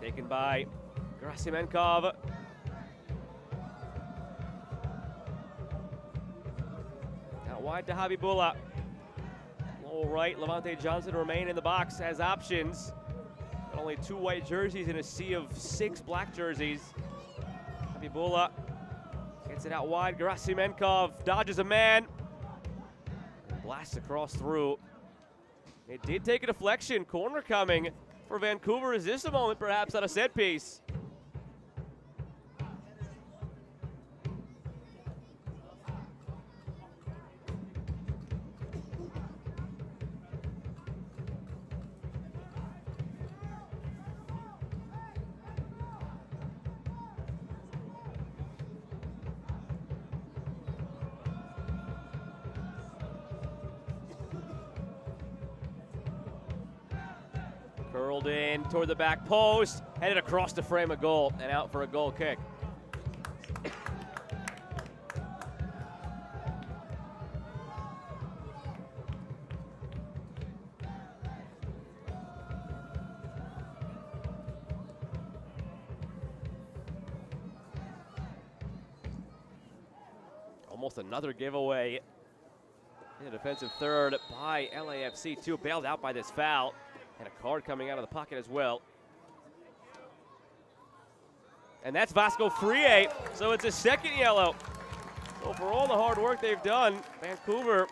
Taken by Gerasimenkov. Out wide to Habibullah. Low right, Levante Johnson remain in the box as options. But only 2 white jerseys in a sea of 6 black jerseys. Habibullah gets it out wide. Gerasimenkov dodges a man. And blasts across through. It did take a deflection. Corner coming for Vancouver. Is this a moment perhaps on a set piece? Curled in toward the back post, headed across the frame of goal, and out for a goal kick. Almost another giveaway in the defensive third by LAFC, 2 bailed out by this foul. And a card coming out of the pocket as well. And that's Vasco Frié, so it's a second yellow. So for all the hard work they've done, Vancouver,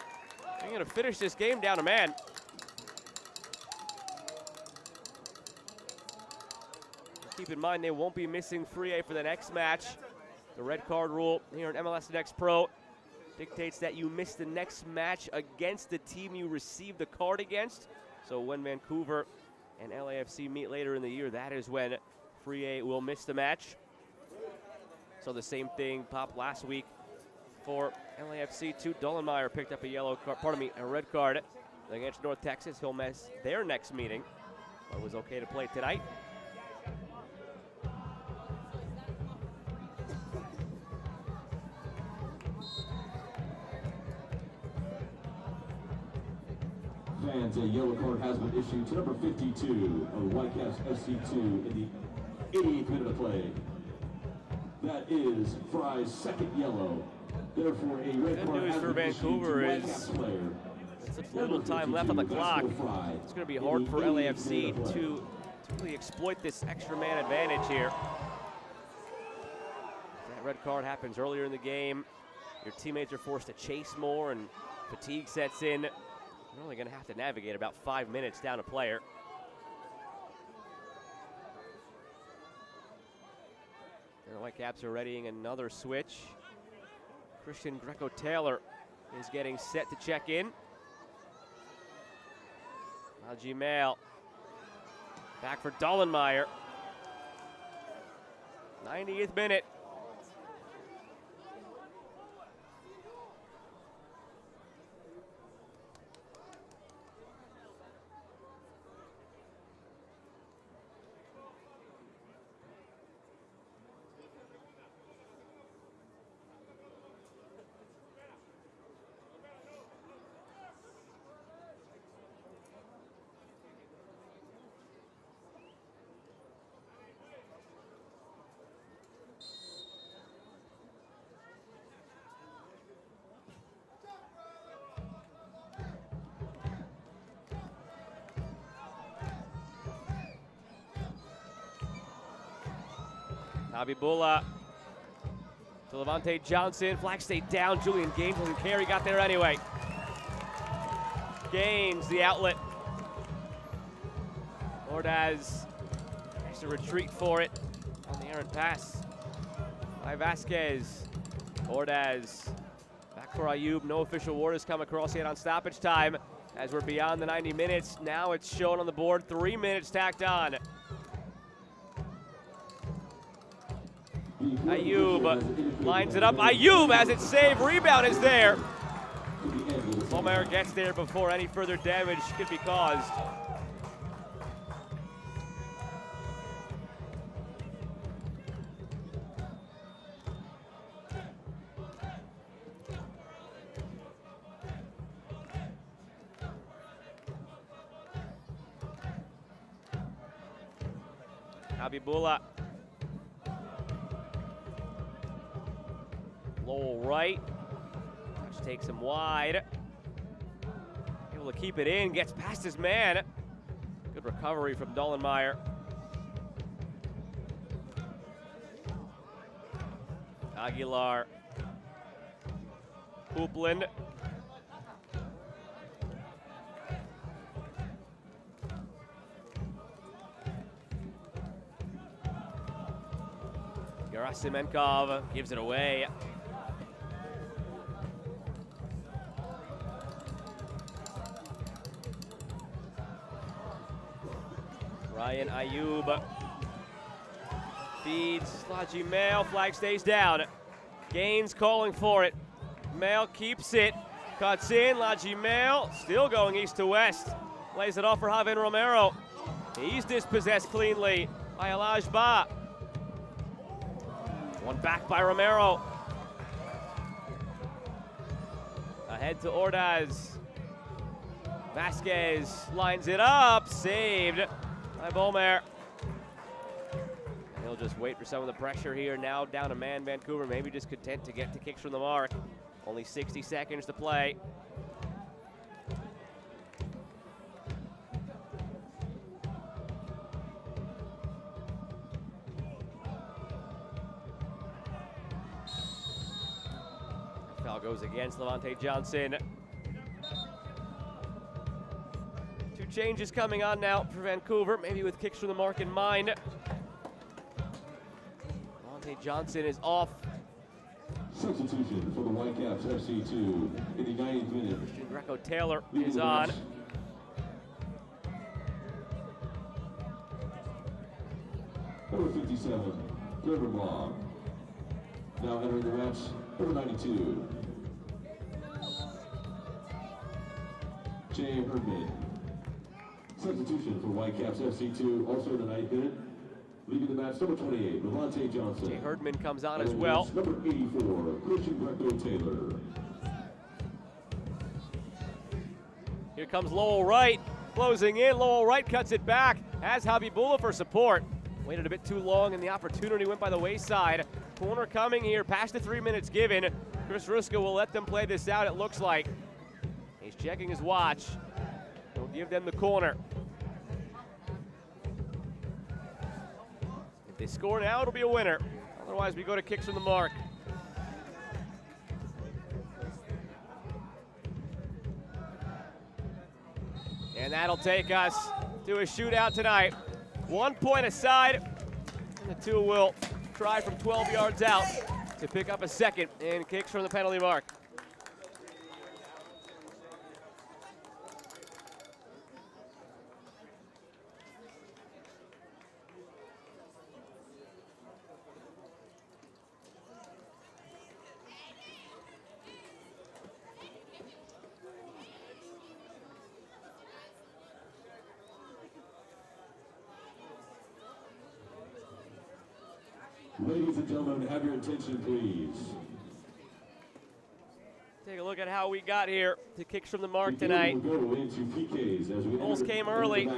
they're going to finish this game down a man. Keep in mind they won't be missing Frié for the next match. The red card rule here in MLS Next Pro dictates that you miss the next match against the team you received the card against. So when Vancouver and LAFC meet later in the year, that is when Frié will miss the match. So the same thing popped last week for LAFC 2. Dollenmeyer picked up a red card against North Texas. He'll miss their next meeting, but was okay to play tonight.
Fans, a yellow card has been issued to number 52 of Whitecaps FC2 in the 88th minute of play. That is Fry's second yellow. Therefore, a red
Good
card
news
has
for
been issued to
Vancouver is
Whitecaps player.
it's a little time left on the clock. It's going to be hard for LAFC to really exploit this extra man advantage here. That red card happens earlier in the game. Your teammates are forced to chase more and fatigue sets in. You're only going to have to navigate about 5 minutes down a player. And the Whitecaps are readying another switch. Christian Greco-Taylor is getting set to check in. Gmail back for Dollenmeyer. 90th minute. Abibullah to Levante Johnson. Flag stayed down. Julian Gaines doesn't care. He got there anyway. Gaines, the outlet. Ordaz has to retreat for it on the errant pass by Vasquez. Ordaz back for Ayub. No official word has come across yet on stoppage time as we're beyond the 90 minutes. Now it's shown on the board. 3 minutes tacked on. Ayub lines it up. Ayub has it saved. Rebound is there. Volmer gets there before any further damage could be caused. Abibullah. Low right, which takes him wide. Able to keep it in, gets past his man. Good recovery from Dollenmeyer. Aguilar. Hoopland. Gerasimenkov gives it away. Ryan Ayub feeds Laji Mail. Flag stays down. Gaines calling for it. Mail keeps it. Cuts in. Laji Mail still going east to west. Lays it off for Javier Romero. He's dispossessed cleanly by Elijah Ba. One back by Romero. Ahead to Ordaz. Vasquez lines it up. Saved by Volmer. He'll just wait for some of the pressure here. Now down a man, Vancouver. Maybe just content to get to kicks from the mark. Only 60 seconds to play. Foul goes against Levante Johnson. Two changes coming on now for Vancouver, maybe with kicks from the mark in mind. Levante Johnson is off.
Substitution for the Whitecaps FC2 in the 90th minute.
Christian Greco-Taylor is on.
Number 57, Trevor Long. Now entering the match, number 92, Jay Herdman. Substitution for Whitecaps FC2, also in the 9th minute. Leaving the match, number 28, Levante Johnson.
Jay Herdman comes on as well.
Number 84, Christian Greco-Taylor.
Here comes Lowell Wright, closing in. Lowell Wright cuts it back, has Habibullah for support. Waited a bit too long and the opportunity went by the wayside. Corner coming here, past the 3 minutes given. Chris Ruska will let them play this out, it looks like. He's checking his watch. He'll give them the corner. If they score now, it'll be a winner. Otherwise, we go to kicks from the mark. And that'll take us to a shootout tonight. 1 point aside, and the two will try from 12 yards out to pick up a second and kicks from the penalty mark.
Ladies and gentlemen, have your attention, please.
Take a look at how we got here to kicks from the mark tonight. Goals came early.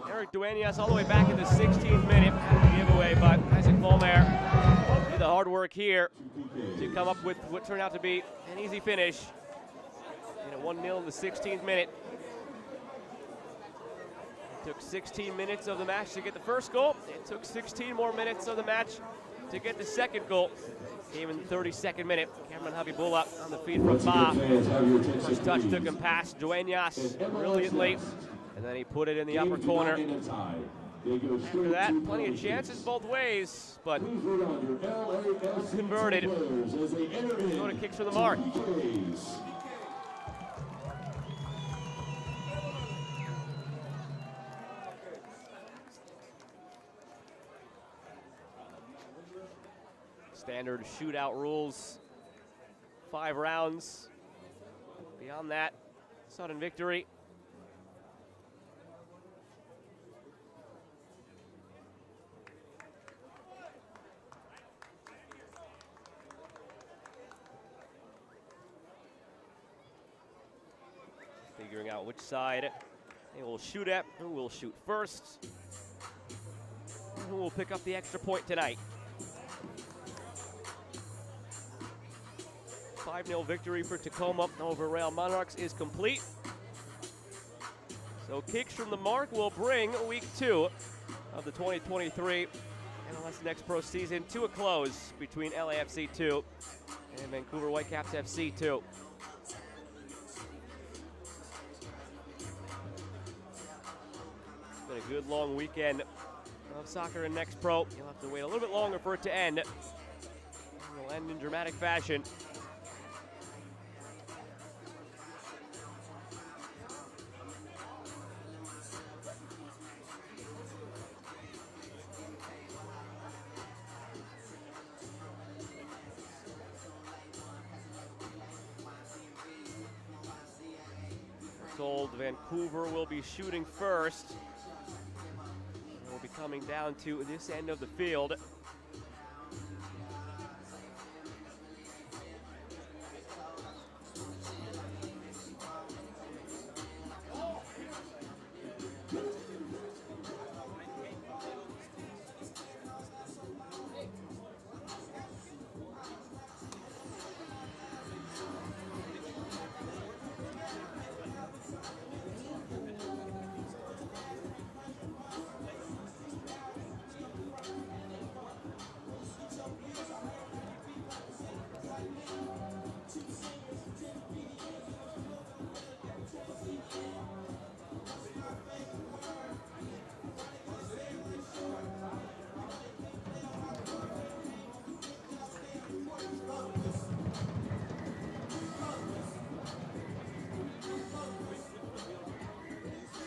Eric Duenas all the way back in the 16th minute. Giveaway, but Isaac Mulmer did the hard work here to come up with what turned out to be an easy finish. And at 1-0 in the 16th minute. It took 16 minutes of the match to get the first goal. It took 16 more minutes of the match to get the second goal. Came in the 32nd minute. Cameron Habibullah on the feed from Ba. First touch took him past Duenas brilliantly, and then he put it in the upper corner. After that, plenty of chances both ways, but converted. Go to kicks from the mark. Standard shootout rules, 5 rounds. Beyond that, sudden victory. Figuring out which side they will shoot at, who will shoot first, and who will pick up the extra point tonight. 5-0 victory for Tacoma over Real Monarchs is complete. So kicks from the mark will bring week 2 of the 2023 MLS Next Pro season to a close between LAFC 2 and Vancouver Whitecaps FC 2. It's been a good long weekend of soccer and Next Pro. You'll have to wait a little bit longer for it to end. It will end in dramatic fashion. Told Vancouver will be shooting first. We'll be coming down to this end of the field.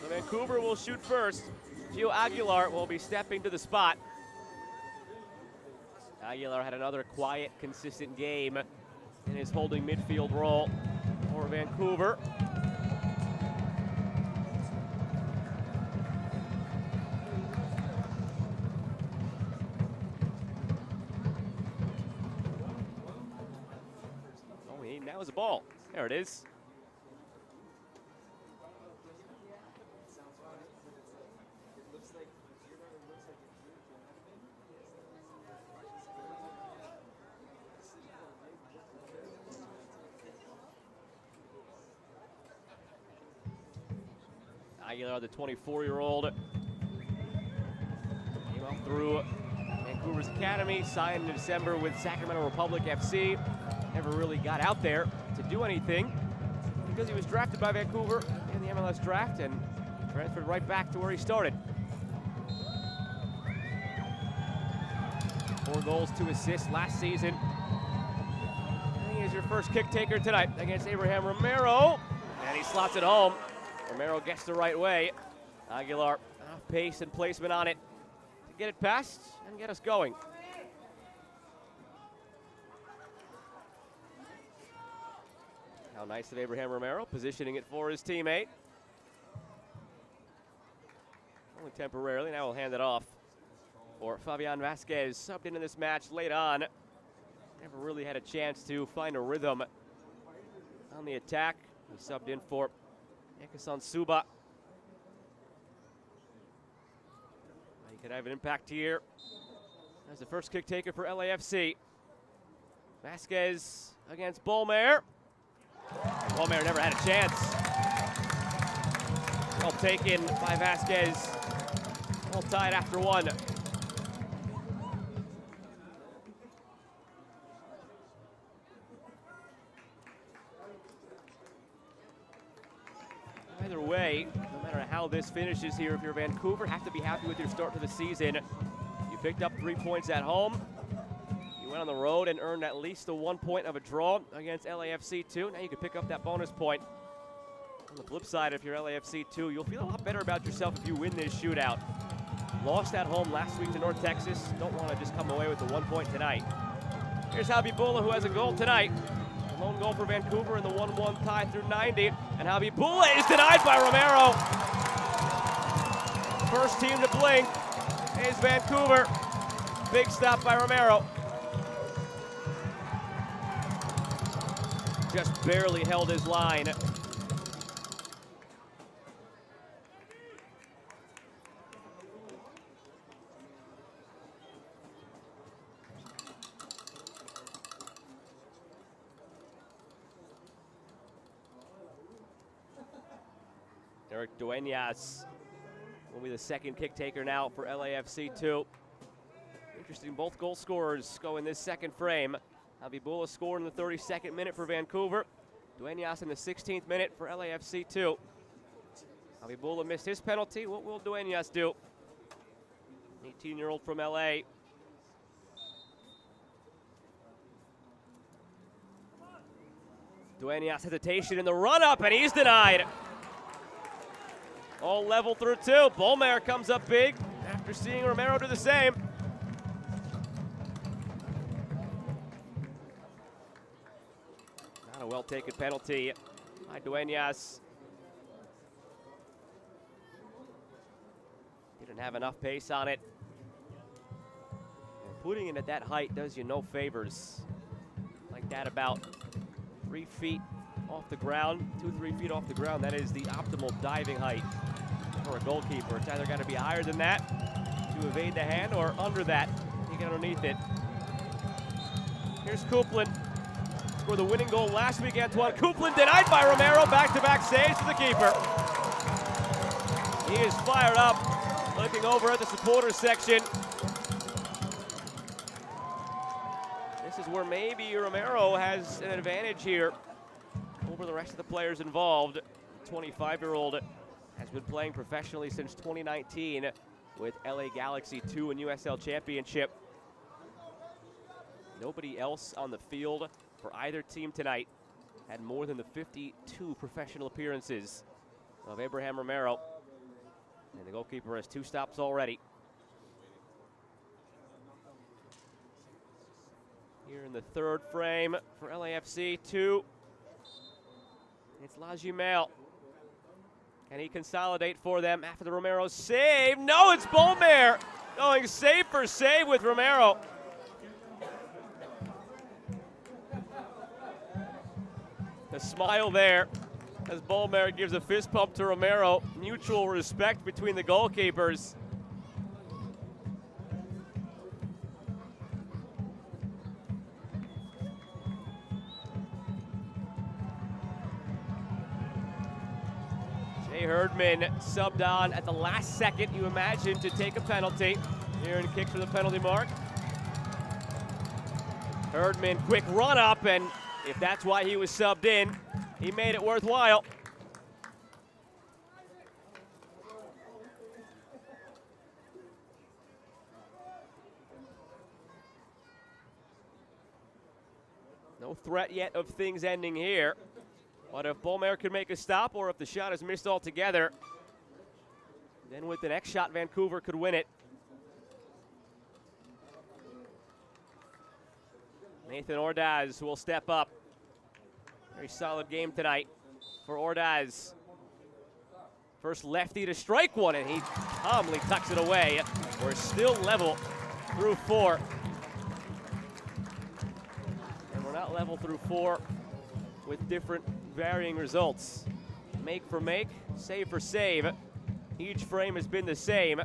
Vancouver will shoot first. Gio Aguilar will be stepping to the spot. Aguilar had another quiet, consistent game in his holding midfield role for Vancouver. Oh, now is a ball. There it is. Aguilar, the 24-year-old, came up through Vancouver's academy, signed in December with Sacramento Republic FC. Never really got out there to do anything because he was drafted by Vancouver in the MLS draft and transferred right back to where he started. 4 goals, 2 assists last season. And he is your first kick taker tonight against Abraham Romero. And he slots it home. Romero gets the right way. Aguilar, enough pace and placement on it to get it past and get us going. How nice of Abraham Romero, positioning it for his teammate. Only temporarily, now we'll hand it off. Or Fabian Vasquez, subbed into this match late on. Never really had a chance to find a rhythm on the attack. He subbed in for Ekasan Suba. He could have an impact here as the first kick taker for LAFC. Vasquez against Bolmer. Bolmer never had a chance. Well taken by Vasquez. All tied after 1. Either way, no matter how this finishes here, if you're Vancouver, have to be happy with your start to the season. You picked up 3 points at home. You went on the road and earned at least a 1 point of a draw against LAFC 2. Now you can pick up that bonus point. On the flip side, if you're LAFC 2, you'll feel a lot better about yourself if you win this shootout. Lost at home last week to North Texas. Don't want to just come away with the 1 point tonight. Here's Habibullah, who has a goal tonight. Lone goal for Vancouver in the 1-1 tie through 90. And Habibullah is denied by Romero. First team to blink is Vancouver. Big stop by Romero. Just barely held his line. Eric Duenas will be the second kick taker now for LAFC 2. Interesting, both goal scorers go in this second frame. Habibullah scored in the 32nd minute for Vancouver. Duenas in the 16th minute for LAFC 2. Habibullah missed his penalty. What will Duenas do? 18-year-old from LA. Duenas hesitation in the run-up, and he's denied. All level through 2. Bolmer comes up big after seeing Romero do the same. Not a well-taken penalty by Duenas. Didn't have enough pace on it. And putting it at that height does you no favors. Like that, about 3 feet off the ground, 2-3 feet off the ground. That is the optimal diving height for a goalkeeper. It's either got to be higher than that to evade the hand or under that to get underneath it. Here's Coupland. Scored the winning goal last week. Antoine Coupland denied by Romero. Back-to-back saves for the keeper. He is fired up, looking over at the supporters section. This is where maybe Romero has an advantage here over the rest of the players involved. 25-year-old has been playing professionally since 2019 with LA Galaxy 2 and USL Championship. Nobody else on the field for either team tonight had more than the 52 professional appearances of Abraham Romero. And the goalkeeper has 2 stops already. Here in the third frame for LAFC 2. It's Lajimel. Can he consolidate for them after the Romero save? No, it's Bolmer going save for save with Romero. A smile there as Bolmer gives a fist pump to Romero. Mutual respect between the goalkeepers. Herdman subbed on at the last second, you imagine, to take a penalty. Here and kicks for the penalty mark. Herdman, quick run up, and if that's why he was subbed in, he made it worthwhile. No threat yet of things ending here. But if Bolmer could make a stop, or if the shot is missed altogether, then with the next shot, Vancouver could win it. Nathan Ordaz will step up. Very solid game tonight for Ordaz. First lefty to strike one, and he calmly tucks it away. We're still level through 4. And we're not level through 4 with different varying results. Make for make, save for save. Each frame has been the same.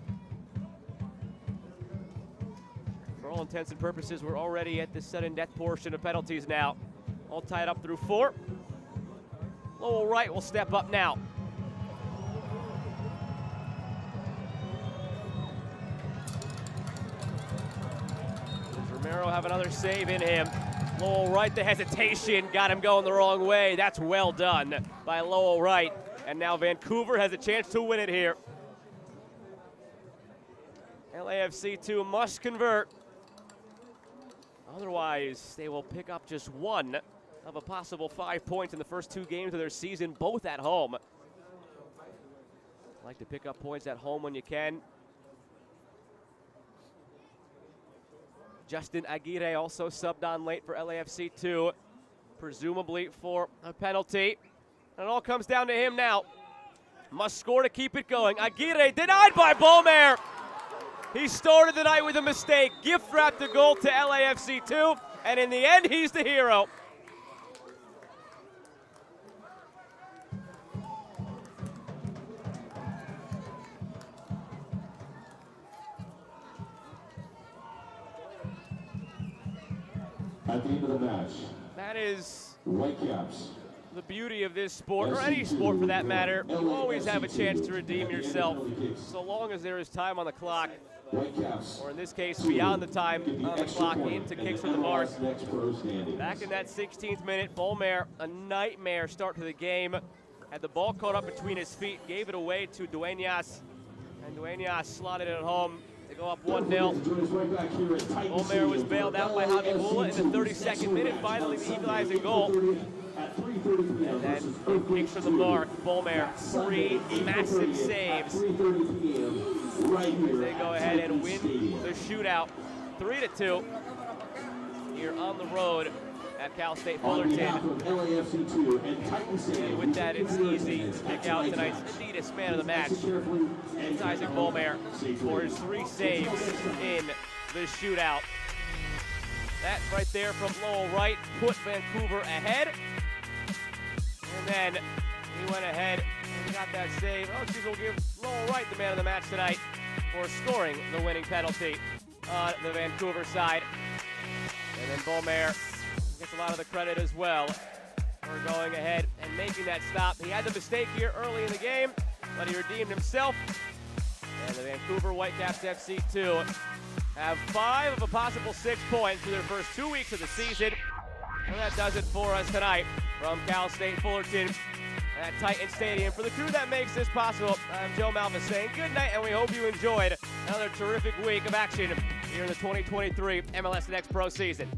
For all intents and purposes, we're already at the sudden death portion of penalties now. All tied up through 4. Lowell Wright will step up now. Does Romero have another save in him? Lowell Wright, the hesitation, got him going the wrong way. That's well done by Lowell Wright. And now Vancouver has a chance to win it here. LAFC 2 must convert. Otherwise, they will pick up just 1 of a possible 5 points in the first 2 games of their season, both at home. Like to pick up points at home when you can. Justin Aguirre also subbed on late for LAFC 2, presumably for a penalty. And it all comes down to him now. Must score to keep it going. Aguirre denied by Bolmer. He started the night with a mistake. Gift wrapped the goal to LAFC 2, and in the end, he's the hero.
At the end of the match,
That is
Whitecaps.
the beauty of this sport, or any sport for that matter. You always have a chance to redeem yourself, so long as there is time on the clock, or in this case, beyond the time on the clock, into kicks from the mark. Back in that 16th minute, Bolmer, a nightmare start to the game. Had the ball caught up between his feet, gave it away to Dueñas, and Dueñas slotted it home to go up 1-0. Bolmer was bailed out by Javi Bula in the 32nd minute, finally the equalizing goal. And then kicks from the mark, Bolmer, 3 massive saves. As they go ahead and win the shootout, 3-2 here on the road at Cal State Fullerton. And with that, it's easy to pick out tonight's Adidas man of the match. It's Isaac Bolmer for his 3 saves in the shootout. That right there from Lowell Wright put Vancouver ahead. And then he went ahead and got that save. Oh, excuse me, we'll give Lowell Wright the man of the match tonight for scoring the winning penalty on the Vancouver side. And then Bolmer gets a lot of the credit as well for going ahead and making that stop. He had the mistake here early in the game, but he redeemed himself. And the Vancouver Whitecaps FC 2 have 5 of a possible 6 points through their first 2 weeks of the season. And that does it for us tonight from Cal State Fullerton at Titan Stadium. For the crew that makes this possible, I'm Joe Malva saying good night, and we hope you enjoyed another terrific week of action here in the 2023 MLS Next Pro season.